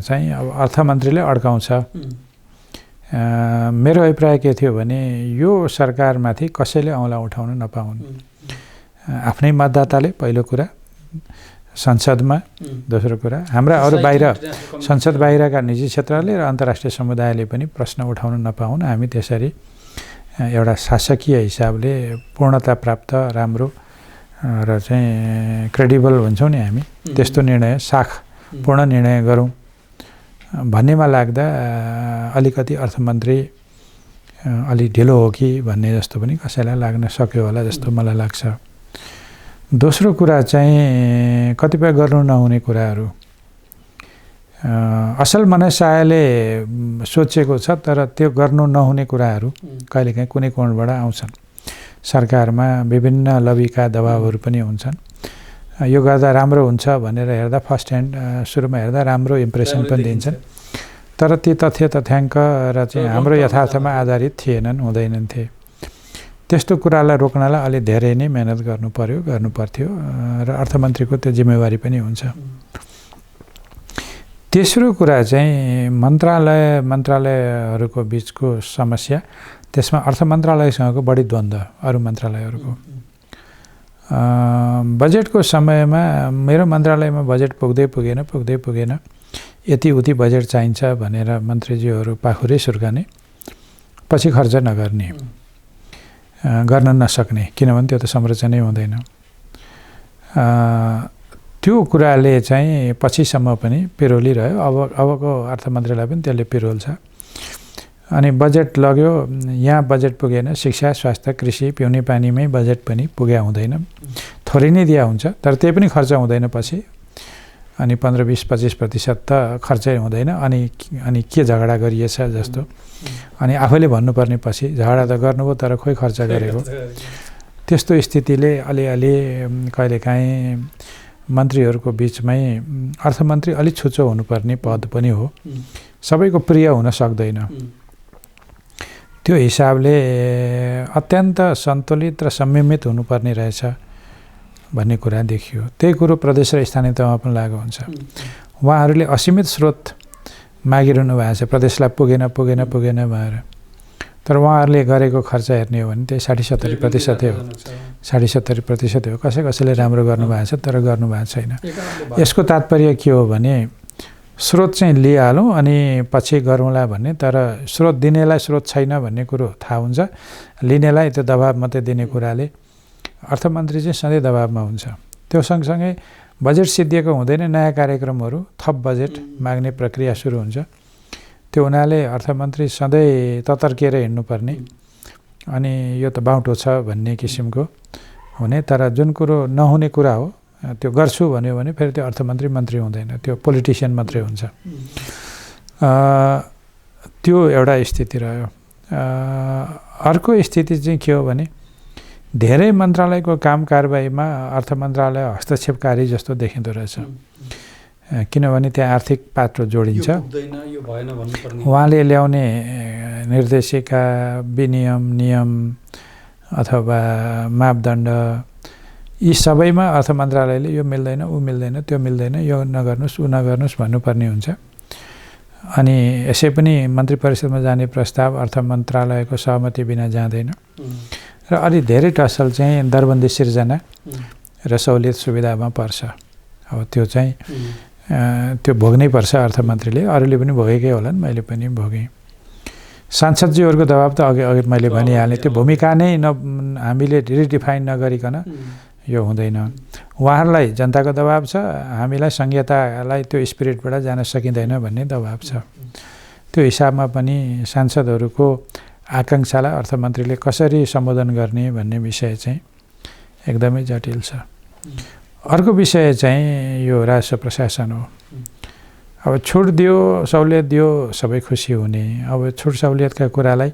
चाहिँ अब अर्थमन्त्रीले अड्काउँछ। मेरो अभिप्राय के थियो भने यो सरकारमाथि कसैले औँला उठाउन नपाउन्। आफ्नै मतदाताले पहिलो कुरा, संसदमा दोस्रो कुरा, हाम्रा अरू बाहिर संसद बाहिरका निजी क्षेत्रले र अन्तर्राष्ट्रिय समुदायले पनि प्रश्न उठाउन नपाउन्। हामी त्यसरी एउटा शासकीय हिसाबले पूर्णता प्राप्त, राम्रो र चाहिँ क्रेडिबल हुन्छौँ नि हामी, त्यस्तो निर्णय, साखपूर्ण निर्णय गरौँ भन्नेमा लाग्दा अलिकति अर्थमन्त्री अलि ढिलो हो कि भन्ने जस्तो पनि कसैलाई लाग्न सक्यो होला जस्तो मलाई लाग्छ। दोस्रो कुरा चाहिँ कतिपय गर्नु नहुने कुराहरू, असल मनसायले सोचेको छ तर त्यो गर्नु नहुने कुराहरू कहिलेकाहीँ कुनै कोणबाट आउँछन्। सरकारमा विभिन्न लबीका दबावहरू पनि हुन्छन्। यो गर्दा राम्रो हुन्छ भनेर हेर्दा फर्स्ट ह्यान्ड सुरुमा हेर्दा राम्रो इम्प्रेसन पनि दिन्छन्, तर ती तथ्याङ्क र चाहिँ हाम्रो यथार्थमा आधारित थिएनन्, हुँदैनन् थिए। त्यस्तो कुरालाई रोक्नलाई अलि धेरै नै मेहनत गर्नुपर्थ्यो र अर्थमन्त्रीको त्यो जिम्मेवारी पनि हुन्छ। तेस्रो कुरा चाहिँ मन्त्रालयहरूको बिचको समस्या, त्यसमा अर्थ मन्त्रालयसँगको बढी द्वन्द्व अरू मन्त्रालयहरूको। बजेटको समयमा मेरो मन्त्रालयमा बजेट पुग्दै पुगेन, यति उति बजेट चाहिन्छ भनेर मन्त्रीज्यूहरू पाखुरै सुर्काने, पछि खर्च नगर्ने, गर्न नसक्ने, किनभने त्यो त संरचनै हुँदैन। त्यो कुराले चाहिँ पछिसम्म पनि पिरोलिरह्यो। अबको अर्थमन्त्रीलाई पनि त्यसले पिरोल छ। अनि बजेट लग्यो, यहाँ बजेट पुगेन, शिक्षा, स्वास्थ्य, कृषि, पिउने पानीमै बजेट पनि पुग्या हुँदैन, थोरै नै दिया हुन्छ, तर त्यही पनि खर्च हुँदैन पछि। अनि 15-20-25% त खर्चै हुँदैन। अनि के झगडा गरिएछ जस्तो, अनि आफैले भन्नुपर्ने पछि झगडा त गर्नुभयो तर खोइ खर्च गरेको, त्यस्तो स्थितिले अलिअलि कहिलेकाहीँ मन्त्रीहरूको बिचमै, अर्थमन्त्री अलिक छुचो हुनुपर्ने पद पनि हो, सबैको प्रिय हुन सक्दैन। त्यो हिसाबले अत्यन्त सन्तुलित र संयमित हुनुपर्ने रहेछ भन्ने कुरा देखियो। त्यही कुरो प्रदेश र स्थानीय तहमा पनि लागु हुन्छ। उहाँहरूले असीमित स्रोत मागिरहनु भएको छ, प्रदेशलाई पुगेन भएर, तर उहाँहरूले गरेको खर्च हेर्ने हो भने त्यही 60-70% हो, 60-70% हो। कसैले राम्रो गर्नुभएको छ तर गर्नुभएको छैन। यसको तात्पर्य के हो भने स्रोत चाहिँ लिइहालौँ अनि पछि गरौँला भन्ने, तर स्रोत दिनेलाई स्रोत छैन भन्ने कुरो थाहा हुन्छ, लिनेलाई त्यो दबाब मात्रै दिने कुराले अर्थमन्त्री चाहिँ सधैँ दबाबमा हुन्छ। त्यो सँगसँगै बजेट सिद्धिएको हुँदैन, नयाँ कार्यक्रमहरू, थप बजेट माग्ने प्रक्रिया सुरु हुन्छ। त्यो हुनाले अर्थमन्त्री सधैँ ततर्किएर हिँड्नुपर्ने अनि यो त बाउटो छ भन्ने किसिमको हुने। तर जुन कुरो नहुने कुरा हो त्यो गर्छु भन्यो भने फेरि त्यो अर्थमन्त्री मन्त्री हुँदैन, त्यो पोलिटिसियन मात्रै हुन्छ। त्यो एउटा स्थिति रह्यो। अर्को स्थिति चाहिँ के हो भने धेरै मन्त्रालयको काम कारबाहीमा अर्थ मन्त्रालय हस्तक्षेपकारी जस्तो देखिँदो रहेछ, किनभने त्यहाँ आर्थिक पात्र जोडिन्छ। उहाँले ल्याउने निर्देशिका, विनियम, नियम अथवा मापदण्ड यी सबैमा अर्थ मन्त्रालयले यो मिल्दैन, ऊ मिल्दैन, त्यो मिल्दैन, यो नगर्नुहोस्, ऊ नगर्नुहोस् भन्नुपर्ने हुन्छ। अनि यसै पनि मन्त्री परिषदमा जाने प्रस्ताव अर्थ मन्त्रालयको सहमति बिना जाँदैन र अलि धेरै टसल चाहिँ दरबन्दी सिर्जना र सहुलियत सुविधामा पर्छ। अब त्यो चाहिँ त्यो भोग्नै पर्छ अर्थमन्त्रीले, अरूले पनि भोगेकै होलान्, मैले पनि भोगेँ। सांसदजीहरूको दबाब त अघि मैले भनिहालेँ, त्यो भूमिका नै हामीले रिडिफाइन नगरिकन यो हुँदैन। उहाँहरूलाई जनताको दबाब छ, हामीलाई संहितालाई त्यो स्पिरिटबाट जान सकिँदैन भन्ने दबाब छ। त्यो हिसाबमा पनि सांसदहरूको आकाङ्क्षालाई अर्थमन्त्रीले कसरी सम्बोधन गर्ने भन्ने विषय चाहिँ एकदमै जटिल छ। अर्को विषय चाहिँ यो राजस्व प्रशासन हो। अब छुट दियो, सहुलियत दियो, सबै खुसी हुने। अब छुट सहुलियतका कुरालाई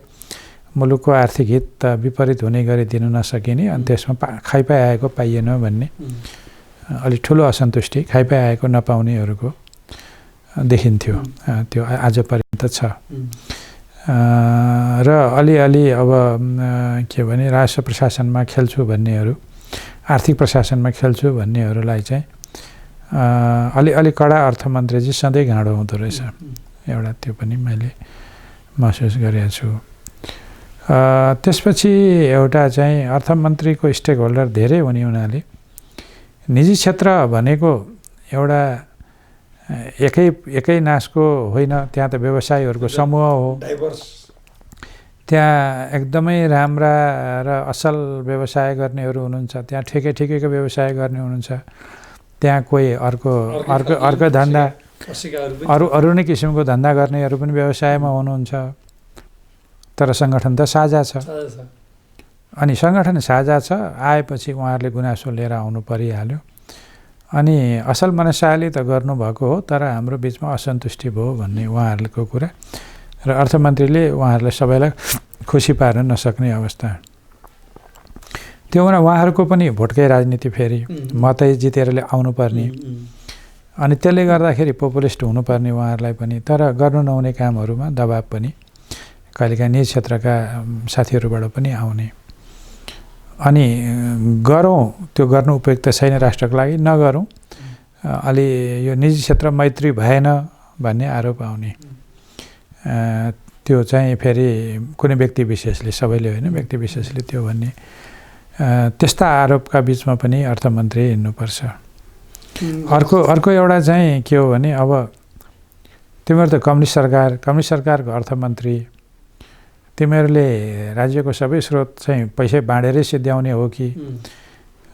मुलुकको आर्थिक हित विपरीत हुने गरी दिन नसकिने, अनि त्यसमा खाइपाइ आएको पाइएन भन्ने अलिक ठुलो असन्तुष्टि खाइपाइ आएको नपाउनेहरूको देखिन्थ्यो। त्यो आज पर्यन्त छ। र अलिअलि अब के भने राजस्व प्रशासनमा खेल्छु भन्नेहरू, आर्थिक प्रशासनमा खेल्छु भन्नेहरूलाई चाहिँ अलि कडा अर्थमन्त्री चाहिँ सधैँ घाँडो हुँदो रहेछ। एउटा त्यो पनि मैले महसुस गरेको छु। त्यसपछि एउटा चाहिँ अर्थमन्त्रीको स्टेक होल्डर धेरै हुने हुनाले निजी क्षेत्र भनेको एउटा एकै नासको होइन, त्यहाँ त व्यवसायीहरूको समूह हो। त्यहाँ एकदमै राम्रा र असल व्यवसाय गर्नेहरू हुनुहुन्छ, त्यहाँ ठिकैको व्यवसाय गर्ने हुनुहुन्छ, त्यहाँ कोही अर्को धन्दा अरू नै किसिमको धन्दा गर्नेहरू पनि व्यवसायमा हुनुहुन्छ। तर सङ्गठन त साझा छ। अनि सङ्गठन साझा छ, आएपछि उहाँहरूले गुनासो लिएर आउनु परिहाल्यो। अनि असल मनसायले त गर्नुभएको हो, तर हाम्रो बिचमा असन्तुष्टि भयो भन्ने उहाँहरूको कुरा र अर्थमन्त्रीले उहाँहरूलाई सबैलाई खुसी पार्न नसक्ने अवस्था। त्यो हुँदा उहाँहरूको पनि भोटकै राजनीति, फेरि मतै जितेर आउनुपर्ने, अनि त्यसले गर्दाखेरि पपुलिस्ट हुनुपर्ने उहाँहरूलाई पनि। तर गर्नु नहुने कामहरूमा दबाब पनि कहिलेकाहीँ निजी क्षेत्रका साथीहरूबाट पनि आउने। अनि गरौँ, त्यो गर्नु उपयुक्त छैन राष्ट्रको लागि, नगरौँ, अलि यो निजी क्षेत्र मैत्री भएन भन्ने आरोप आउने। त्यो चाहिँ फेरि कुनै व्यक्ति विशेषले, सबैले होइन, व्यक्ति विशेषले त्यो भन्ने। त्यस्ता आरोपका बिचमा पनि अर्थमन्त्री हिँड्नुपर्छ। अर्को एउटा चाहिँ के हो भने अब तिमीहरू त कम्युनिस्ट सरकारको अर्थमन्त्री, तिमीहरूले राज्यको सबै स्रोत चाहिँ पैसा बाँडेरै सिद्ध्याउने हो कि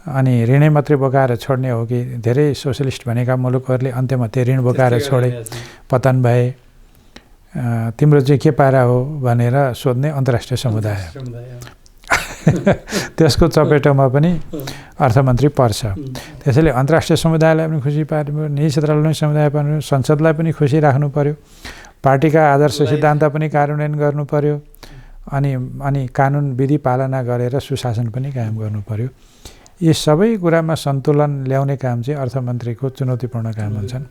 अनि ऋणै मात्रै बोकाएर छोड्ने हो कि? धेरै सोसलिस्ट भनेका मुलुकहरूले अन्त्यमा त्यो ऋण बोकाएर छोडे, पतन भए। तिम्रो चाहिँ के पारा हो भनेर सोध्ने अन्तर्राष्ट्रिय समुदाय। त्यसको चपेटोमा पनि अर्थमन्त्री पर्छ। त्यसैले अन्तर्राष्ट्रिय समुदायलाई पनि खुसी पार्नु, निजी क्षेत्रलाई पनि समुदाय पार्नु, संसदलाई पनि खुसी राख्नु पर्यो, पार्टीका आदर्श सिद्धान्त पनि कार्यान्वयन गर्नु पर्यो, अनि कानुन विधि पालना गरेर सुशासन पनि कायम गर्नु पर्यो। यी सबै कुरामा सन्तुलन ल्याउने काम चाहिँ अर्थमन्त्रीको चुनौतीपूर्ण काम हुन्छन्।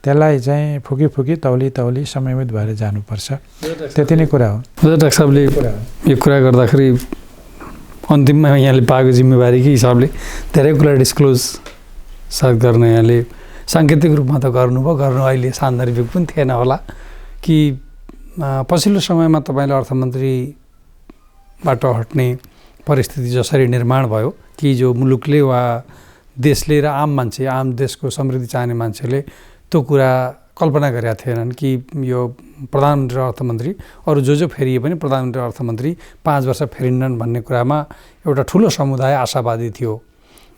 त्यसलाई चाहिँ फुकी तौली समयमित भएर जानुपर्छ। त्यति नै कुरा हो। डाक्टर साहबले यो कुरा गर्दाखेरि अन्तिममा यहाँले पाएको जिम्मेवारीकै हिसाबले धेरै कुरा डिस्क्लोज सायद गर्न यहाँले साङ्केतिक रूपमा त गर्नुभयो, गर्नु अहिले सान्दर्भिक पनि थिएन होला कि पछिल्लो समयमा तपाईँले अर्थमन्त्रीबाट हट्ने परिस्थिति जसरी निर्माण भयो कि जो मुलुकले वा देशले र आम देशको समृद्धि चाहने मान्छेले त्यो कुरा कल्पना गरेका थिएनन् कि यो प्रधानमन्त्री र अर्थमन्त्री अरू जो फेरिए पनि प्रधानमन्त्री अर्थमन्त्री 5 वर्ष फेरिन्नन् भन्ने कुरामा एउटा ठुलो समुदाय आशावादी थियो।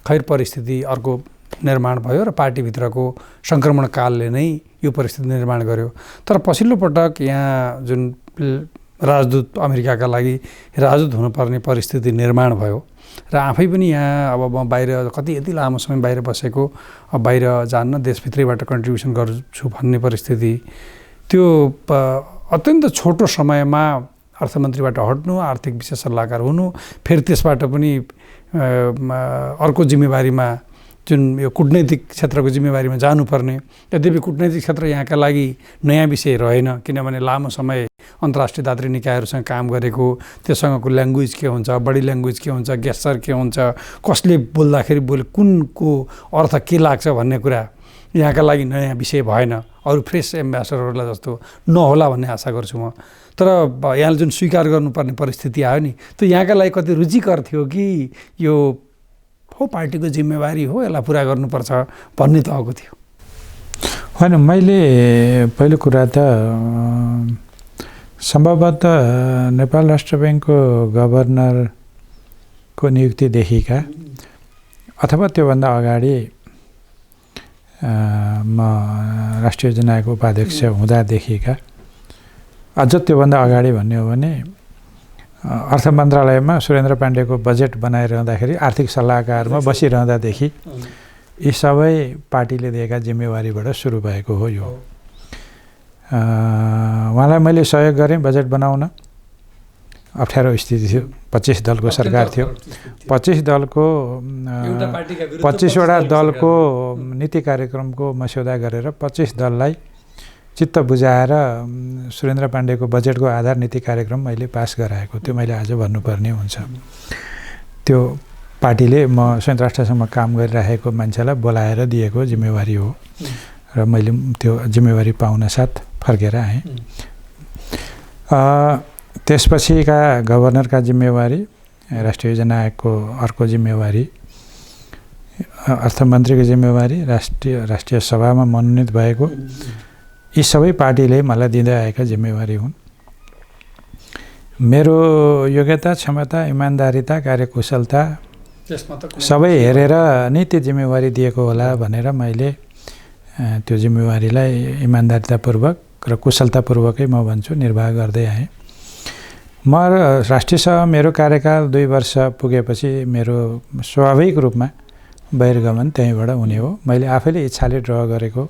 खैर परिस्थिति अर्को निर्माण भयो र पार्टीभित्रको सङ्क्रमणकालले नै यो परिस्थिति निर्माण गर्यो। तर पछिल्लो पटक यहाँ जुन राजदूत अमेरिकाका लागि राजदूत हुनुपर्ने परिस्थिति निर्माण भयो र आफै पनि यहाँ अब म बाहिर यति लामो समय बाहिर बसेको, अब बाहिर जान्न देशभित्रैबाट कन्ट्रिब्युसन गर्छु भन्ने परिस्थिति, त्यो अत्यन्त छोटो समयमा अर्थमन्त्रीबाट हट्नु, आर्थिक विशेष सल्लाहकार हुनु, फेरि त्यसबाट पनि अर्को जिम्मेवारीमा जुन यो कूटनैतिक क्षेत्रको जिम्मेवारीमा जानुपर्ने। यद्यपि कूटनैतिक क्षेत्र यहाँका लागि नयाँ विषय रहेन, किनभने लामो समय अन्तर्राष्ट्रिय दात्री निकायहरूसँग काम गरेको, त्योसँगको ल्याङ्ग्वेज के हुन्छ, बडी ल्याङ्ग्वेज के हुन्छ, गेस्चर के हुन्छ, कसले बोल्दाखेरि कुनको अर्थ के लाग्छ भन्ने कुरा यहाँका लागि नयाँ विषय भएन। अरू फ्रेस एम्बेसडरहरूलाई जस्तो नहोला भन्ने आशा गर्छु म। तर यहाँले जुन स्वीकार गर्नुपर्ने परिस्थिति आयो नि, त्यो यहाँका लागि कति रुचिकर थियो कि यो हो पार्टीको जिम्मेवारी हो, यसलाई पुरा गर्नुपर्छ भन्ने तहको थियो? होइन, मैले पहिलो कुरा त सम्भवतः नेपाल राष्ट्र ब्याङ्कको गभर्नरको नियुक्तिदेखिका अथवा त्योभन्दा अगाडि म राष्ट्रिय योजना आयोगको उपाध्यक्ष हुँदादेखिका, अझ त्योभन्दा अगाडि भन्ने हो भने अर्थ मन्त्रालयमा सुरेन्द्र पाण्डेको बजेट बनाइरहँदाखेरि आर्थिक सल्लाहकारमा बसिरहँदादेखि यी सबै पार्टीले दिएका जिम्मेवारीबाट सुरु भएको हो। यो उहाँलाई मैले सहयोग गरेँ बजेट बनाउन। अप्ठ्यारो स्थिति थियो, 25 दलको सरकार थियो, 25 दलको 25वटा दलको नीति कार्यक्रमको मस्यौदा गरेर 25 दललाई चित्त बुझाएर सुरेन्द्र पाण्डेको बजेटको आधार नीति कार्यक्रम मैले पास गराएको। त्यो मैले आज भन्नुपर्ने हुन्छ। त्यो पार्टीले म संयुक्त राष्ट्रसम्म काम गरिरहेको मान्छेलाई बोलाएर दिएको जिम्मेवारी हो र मैले त्यो जिम्मेवारी पाउन साथ फर्केर आएँ। त्यसपछिका गभर्नरका जिम्मेवारी, राष्ट्रिय योजना आयोगको अर्को जिम्मेवारी, अर्थमन्त्रीको जिम्मेवारी, राष्ट्रिय सभामा मनोनित भएको, यी सबै पार्टीले मलाई दिँदै आएका जिम्मेवारी हुन्। मेरो योग्यता, क्षमता, इमान्दारिता, कार्यकुशलता सबै हेरेर नै त्यो जिम्मेवारी दिएको होला भनेर मैले त्यो जिम्मेवारीलाई इमान्दारितापूर्वक र कुशलतापूर्वकै म भन्छु निर्वाह गर्दै आएँ। म राष्ट्रिय सभा मेरो कार्यकाल 2 वर्ष पुगेपछि मेरो स्वाभाविक रूपमा बहिर्गमन त्यहीँबाट हुने हो। मैले आफैले इच्छाले ड्र गरेको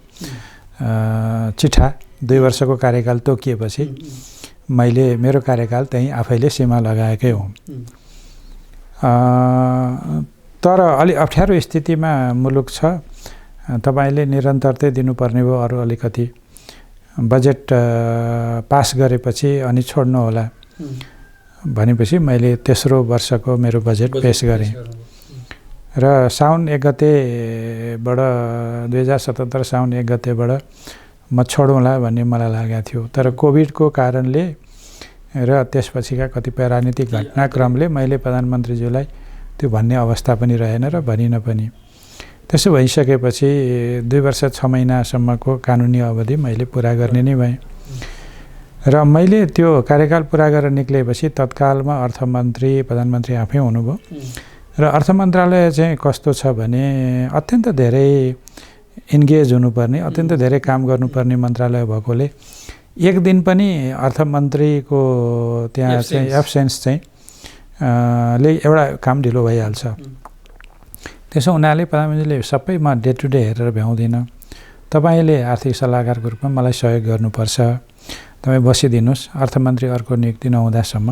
चिठा 2 वर्षको कार्यकाल तोकिएपछि मैले मेरो कार्यकाल त्यहीँ आफैले सीमा लगाएकै हुँ। तर अलि अप्ठ्यारो स्थितिमा मुलुक छ, तपाईँले निरन्तरतै दिनुपर्ने भयो। अरू अलिकति बजेट पास गरेपछि अनि छोड्नु होला भनेपछि मैले तेस्रो वर्षको मेरो बजेट पेश गरेँ र साउन 1 गतेबाट 2077 साउन 1 गतेबाट म छोडौँला भन्ने मलाई लागेको थियो। तर कोभिडको कारणले र त्यसपछिका कतिपय राजनीतिक घटनाक्रमले मैले प्रधानमन्त्रीज्यूलाई त्यो भन्ने अवस्था पनि रहेन र भनिन पनि। त्यसो भइसकेपछि 2 वर्ष 6 महिनासम्मको कानुनी अवधि मैले पुरा गर्ने नै भएँ र मैले त्यो कार्यकाल पुरा गरेर निक्लेपछि तत्कालमा अर्थमन्त्री प्रधानमन्त्री आफै हुनुभयो र अर्थ मन्त्रालय चाहिँ कस्तो छ भने अत्यन्त धेरै इन्गेज हुनुपर्ने, अत्यन्त धेरै काम गर्नुपर्ने मन्त्रालय भएकोले एक दिन पनि अर्थमन्त्रीको त्यहाँ चाहिँ एब्सेन्स चाहिँ ले एउटा काम ढिलो भइहाल्छ। त्यसो हुनाले प्रधानमन्त्रीले सबै म डे टु डे हेरेर भ्याउँदिनँ, तपाईँले आर्थिक सल्लाहकारको रूपमा मलाई सहयोग गर्नुपर्छ, तपाईँ बसिदिनुहोस्, अर्थमन्त्री अर्को नियुक्ति नहुँदासम्म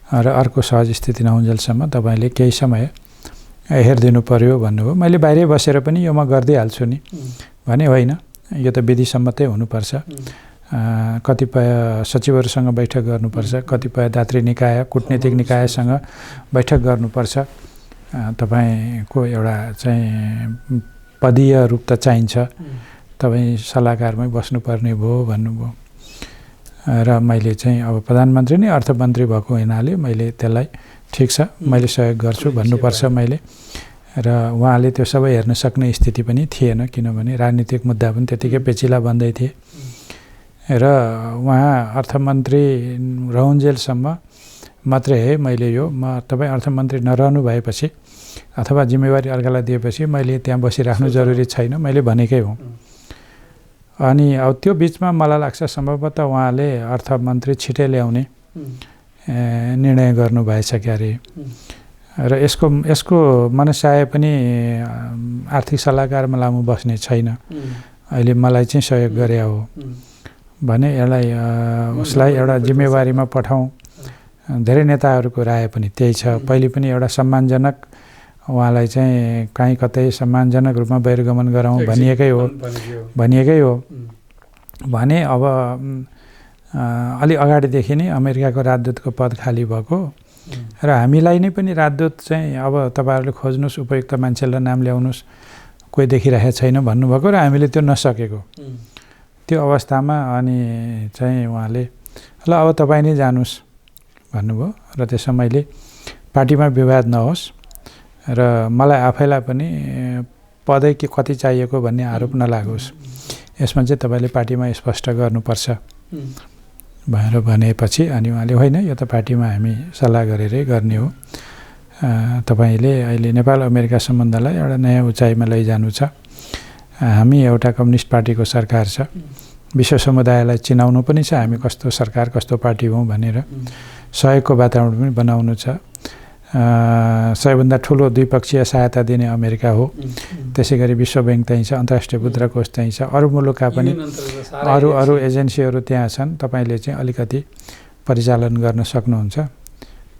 र अर्को सहज स्थिति नहुन्जेलसम्म तपाईँले केही समय हेरिदिनु पर्यो भन्नुभयो। मैले बाहिरै बसेर पनि यो म गरिदिइहाल्छु नि भने, होइन यो त विधिसम्मतै हुनुपर्छ, कतिपय सचिवहरूसँग बैठक गर्नुपर्छ, कतिपय दात्री निकाय कूटनीतिक निकायसँग बैठक गर्नुपर्छ, तपाईँको एउटा चाहिँ पदीय रूप त चाहिन्छ, तपाईँ सल्लाहकारमै बस्नुपर्ने भयो भन्नुभयो र मैले चाहिँ अब प्रधानमन्त्री नै अर्थमन्त्री भएको हुनाले मैले त्यसलाई ठिक छ मैले सहयोग गर्छु भन्नुपर्छ मैले। र उहाँले त्यो सबै हेर्न सक्ने स्थिति पनि थिएन, किनभने राजनीतिक मुद्दा पनि त्यतिकै पेचिला बन्दै थिए र उहाँ अर्थमन्त्री रहन्जेलसम्म मात्रै मैले यो तपाईँ अर्थमन्त्री नरहनु भएपछि अथवा जिम्मेवारी अर्कालाई दिएपछि मैले त्यहाँ बसिराख्नु जरुरी छैन, मैले भनेकै हो। अनि अब त्यो बिचमा मलाई लाग्छ सम्भवतः उहाँले अर्थमन्त्री छिटै ल्याउने निर्णय गर्नुभएछ क्यारे। र यसको मनसाय पनि आर्थिक सल्लाहकारमा लामो बस्ने छैन, अहिले मलाई चाहिँ सहयोग गरे हो भने यसलाई उसलाई एउटा जिम्मेवारीमा पठाउँ। धेरै नेताहरूको राय पनि त्यही छ। पहिले पनि एउटा सम्मानजनक उहाँलाई चाहिँ कहीँ कतै सम्मानजनक रूपमा बहिर्गमन गराउँ भनिएकै हो भने अब अलि अगाडिदेखि नै अमेरिकाको राजदूतको पद खाली भएको र हामीलाई नै पनि राजदूत चाहिँ अब तपाईँहरूले खोज्नुहोस्, उपयुक्त मान्छेलाई नाम ल्याउनुहोस्, कोही देखिरहेको छैन भन्नुभएको र हामीले त्यो नसकेको त्यो अवस्थामा अनि चाहिँ उहाँले ल अब तपाईँ नै जानुहोस् भन्नुभयो। र त्यसमा मैले पार्टीमा विवाद नहोस् र मलाई आफैलाई पनि पदै के कति चाहिएको भन्ने आरोप नलागोस्, यसमा चाहिँ तपाईँले पार्टीमा स्पष्ट गर्नुपर्छ भनेर भनेपछि अनि उहाँले होइन यो त पार्टीमा हामी सल्लाह गरेरै गर्ने हो, तपाईँले अहिले नेपाल अमेरिका सम्बन्धलाई एउटा नयाँ उचाइमा लैजानु छ, हामी एउटा कम्युनिस्ट पार्टीको सरकार छ, विश्व समुदायलाई चिनाउनु पनि छ हामी कस्तो सरकार कस्तो पार्टी हौँ भनेर, सहयोगको वातावरण पनि बनाउनु छ, सबैभन्दा ठुलो द्विपक्षीय सहायता दिने अमेरिका हो, त्यसै गरी विश्व ब्याङ्क त्यहीँ छ, अन्तर्राष्ट्रिय मुद्रा कोष त्यहीँ छ, अरू मुलुकका पनि अरू एजेन्सीहरू त्यहाँ छन्, तपाईँले चाहिँ अलिकति परिचालन गर्न सक्नुहुन्छ,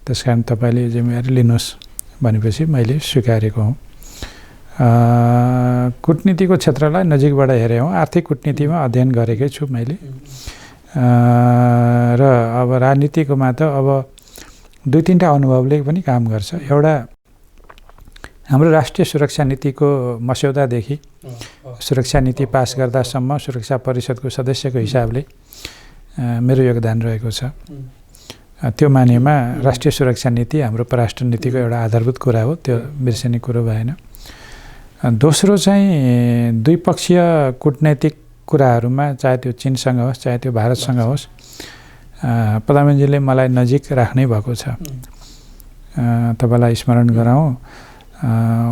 त्यस कारण तपाईँले जिम्मेवारी लिनुहोस् भनेपछि मैले स्वीकारेको हुँ। कूटनीतिको क्षेत्रलाई नजिकबाट हेरेँ हौँ, आर्थिक कूटनीतिमा अध्ययन गरेकै छु मैले र अब राजनीतिकोमा त अब दुई तीनटा अनुभवले पनि काम गर्छ। एउटा हाम्रो राष्ट्रिय सुरक्षा नीतिको मस्यौदादेखि सुरक्षा नीति पास गर्दासम्म सुरक्षा परिषदको सदस्यको हिसाबले मेरो योगदान रहेको छ। त्यो मानेमा राष्ट्रिय सुरक्षा नीति हाम्रो परराष्ट्र नीतिको एउटा आधारभूत कुरा हो, त्यो बिर्सिने कुरो भएन। दोस्रो चाहिँ द्विपक्षीय कूटनैतिक कुराहरूमा चाहे त्यो चीनसँग होस् चाहे त्यो भारतसँग होस्, प्रधानमन्त्रीले मलाई नजिक राख्नै भएको छ। तपाईँलाई स्मरण गराउँ,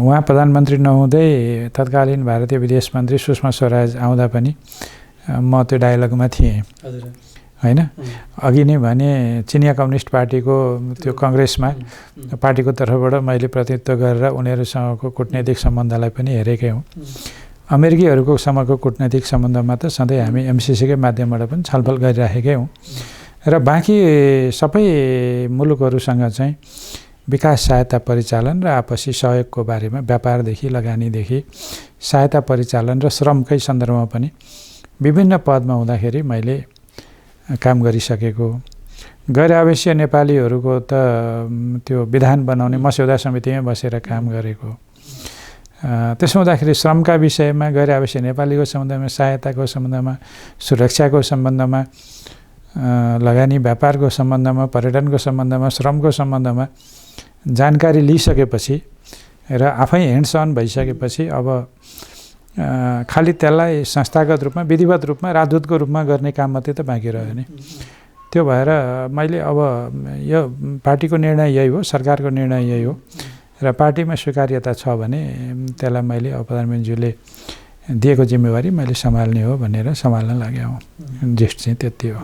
उहाँ प्रधानमन्त्री नहुँदै तत्कालीन भारतीय विदेश मन्त्री सुषमा स्वराज आउँदा पनि म त्यो डायलगमा थिएँ होइन। अघि नै भने चिनिया कम्युनिस्ट पार्टीको त्यो कङ्ग्रेसमा पार्टीको तर्फबाट मैले प्रतिनिधित्व गरेर उनीहरूसँगको कूटनैतिक सम्बन्धलाई पनि हेरेकै हुँ। अमेरिकीहरूको सँगको कूटनैतिक सम्बन्धमा त सधैँ हामी एमसिसीकै माध्यमबाट पनि छलफल गरिराखेकै हौँ र बाँकी सबै मुलुकहरूसँग चाहिँ विकास सहायता परिचालन र आपसी सहयोगको बारेमा व्यापारदेखि लगानीदेखि सहायता परिचालन र श्रमकै सन्दर्भमा पनि विभिन्न पदमा हुँदाखेरि मैले काम गरिसकेको। गैर आवासीय नेपालीहरूको त त्यो विधान बनाउने मस्यौदा समितिमै बसेर काम गरेको। त्यसो हुँदाखेरि श्रमका विषयमा गैर आवासीय नेपालीको सम्बन्धमा, सहायताको सम्बन्धमा, सुरक्षाको सम्बन्धमा, लगानी व्यापारको सम्बन्धमा, पर्यटनको सम्बन्धमा, श्रमको सम्बन्धमा जानकारी लिइसकेपछि र आफै ह्यान्ड्स अन भइसकेपछि अब खालि त्यसलाई संस्थागत रूपमा विधिवत रूपमा राजदूतको रूपमा गर्ने काम मात्रै त बाँकी रह्यो नि। त्यो भएर मैले अब यो पार्टीको निर्णय यही हो, सरकारको निर्णय यही हो र पार्टीमा स्वीकार्यता छ भने त्यसलाई मैले अब प्रधानमन्त्रीले दिएको जिम्मेवारी मैले सम्हाल्ने हो भनेर सम्हाल्न लागेँ हुँ। जेस्ट चाहिँ त्यति हो।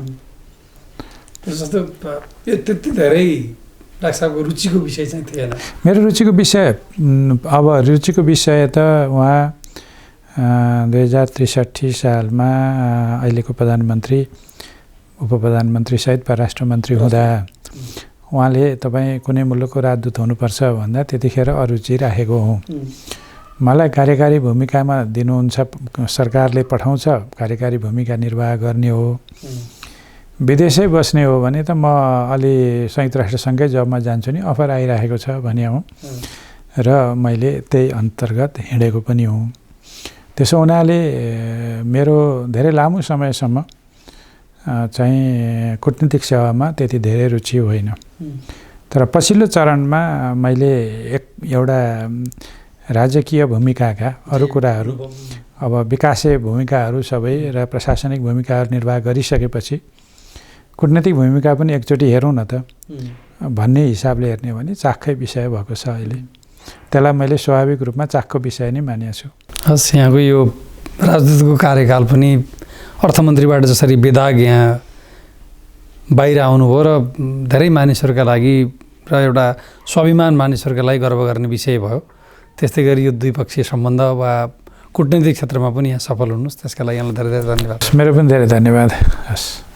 जस्तो यो त्यति धेरै डाक्टर साहबको रुचिको विषय चाहिँ थिएन। मेरो रुचिको विषय अब रुचिको विषय त उहाँ 2063 सालमा अहिलेको प्रधानमन्त्री उप प्रधानमन्त्री सहित परराष्ट्र मन्त्री हुँदा उहाँले तपाईँ कुनै मुलुकको राजदूत हुनुपर्छ भन्दा त्यतिखेर अरुचि राखेको हुँ। मलाई कार्यकारी भूमिकामा दिनुहुन्छ, सरकारले पठाउँछ, कार्यकारी भूमिका निर्वाह गर्ने हो। विदेशै बस्ने हो भने त म अलि संयुक्त राष्ट्रसङ्घकै जबमा जान्छु नि, अफर आइरहेको छ भने हुँ र मैले त्यही अन्तर्गत हिँडेको पनि हुँ। त्यसो हुनाले मेरो धेरै लामो समयसम्म चाहिँ कूटनीतिक सेवामा त्यति धेरै रुचि होइन। तर पछिल्लो चरणमा मैले एउटा राजकीय भूमिकाका अरू कुराहरू अब विकासे भूमिकाहरू सबै र प्रशासनिक भूमिकाहरू निर्वाह गरिसकेपछि कूटनीतिक भूमिका पनि एकचोटि हेरौँ न त भन्ने हिसाबले हेर्ने हो भने चाखै विषय भएको छ अहिले। त्यसलाई मैले स्वाभाविक रूपमा चाखको विषय नै मानेको छु। हस्, यहाँको यो राजदूतको कार्यकाल पनि अर्थमन्त्रीबाट जसरी विधायक यहाँ बाहिर आउनुभयो र धेरै मानिसहरूका लागि र एउटा स्वाभिमान मानिसहरूका लागि गर्व गर्ने विषय भयो, त्यस्तै गरी यो द्विपक्षीय सम्बन्ध वा कूटनैतिक क्षेत्रमा पनि यहाँ सफल हुनुहोस्। त्यसका लागि यहाँलाई धेरै धेरै धन्यवाद। मेरो पनि धेरै धन्यवाद। हस्।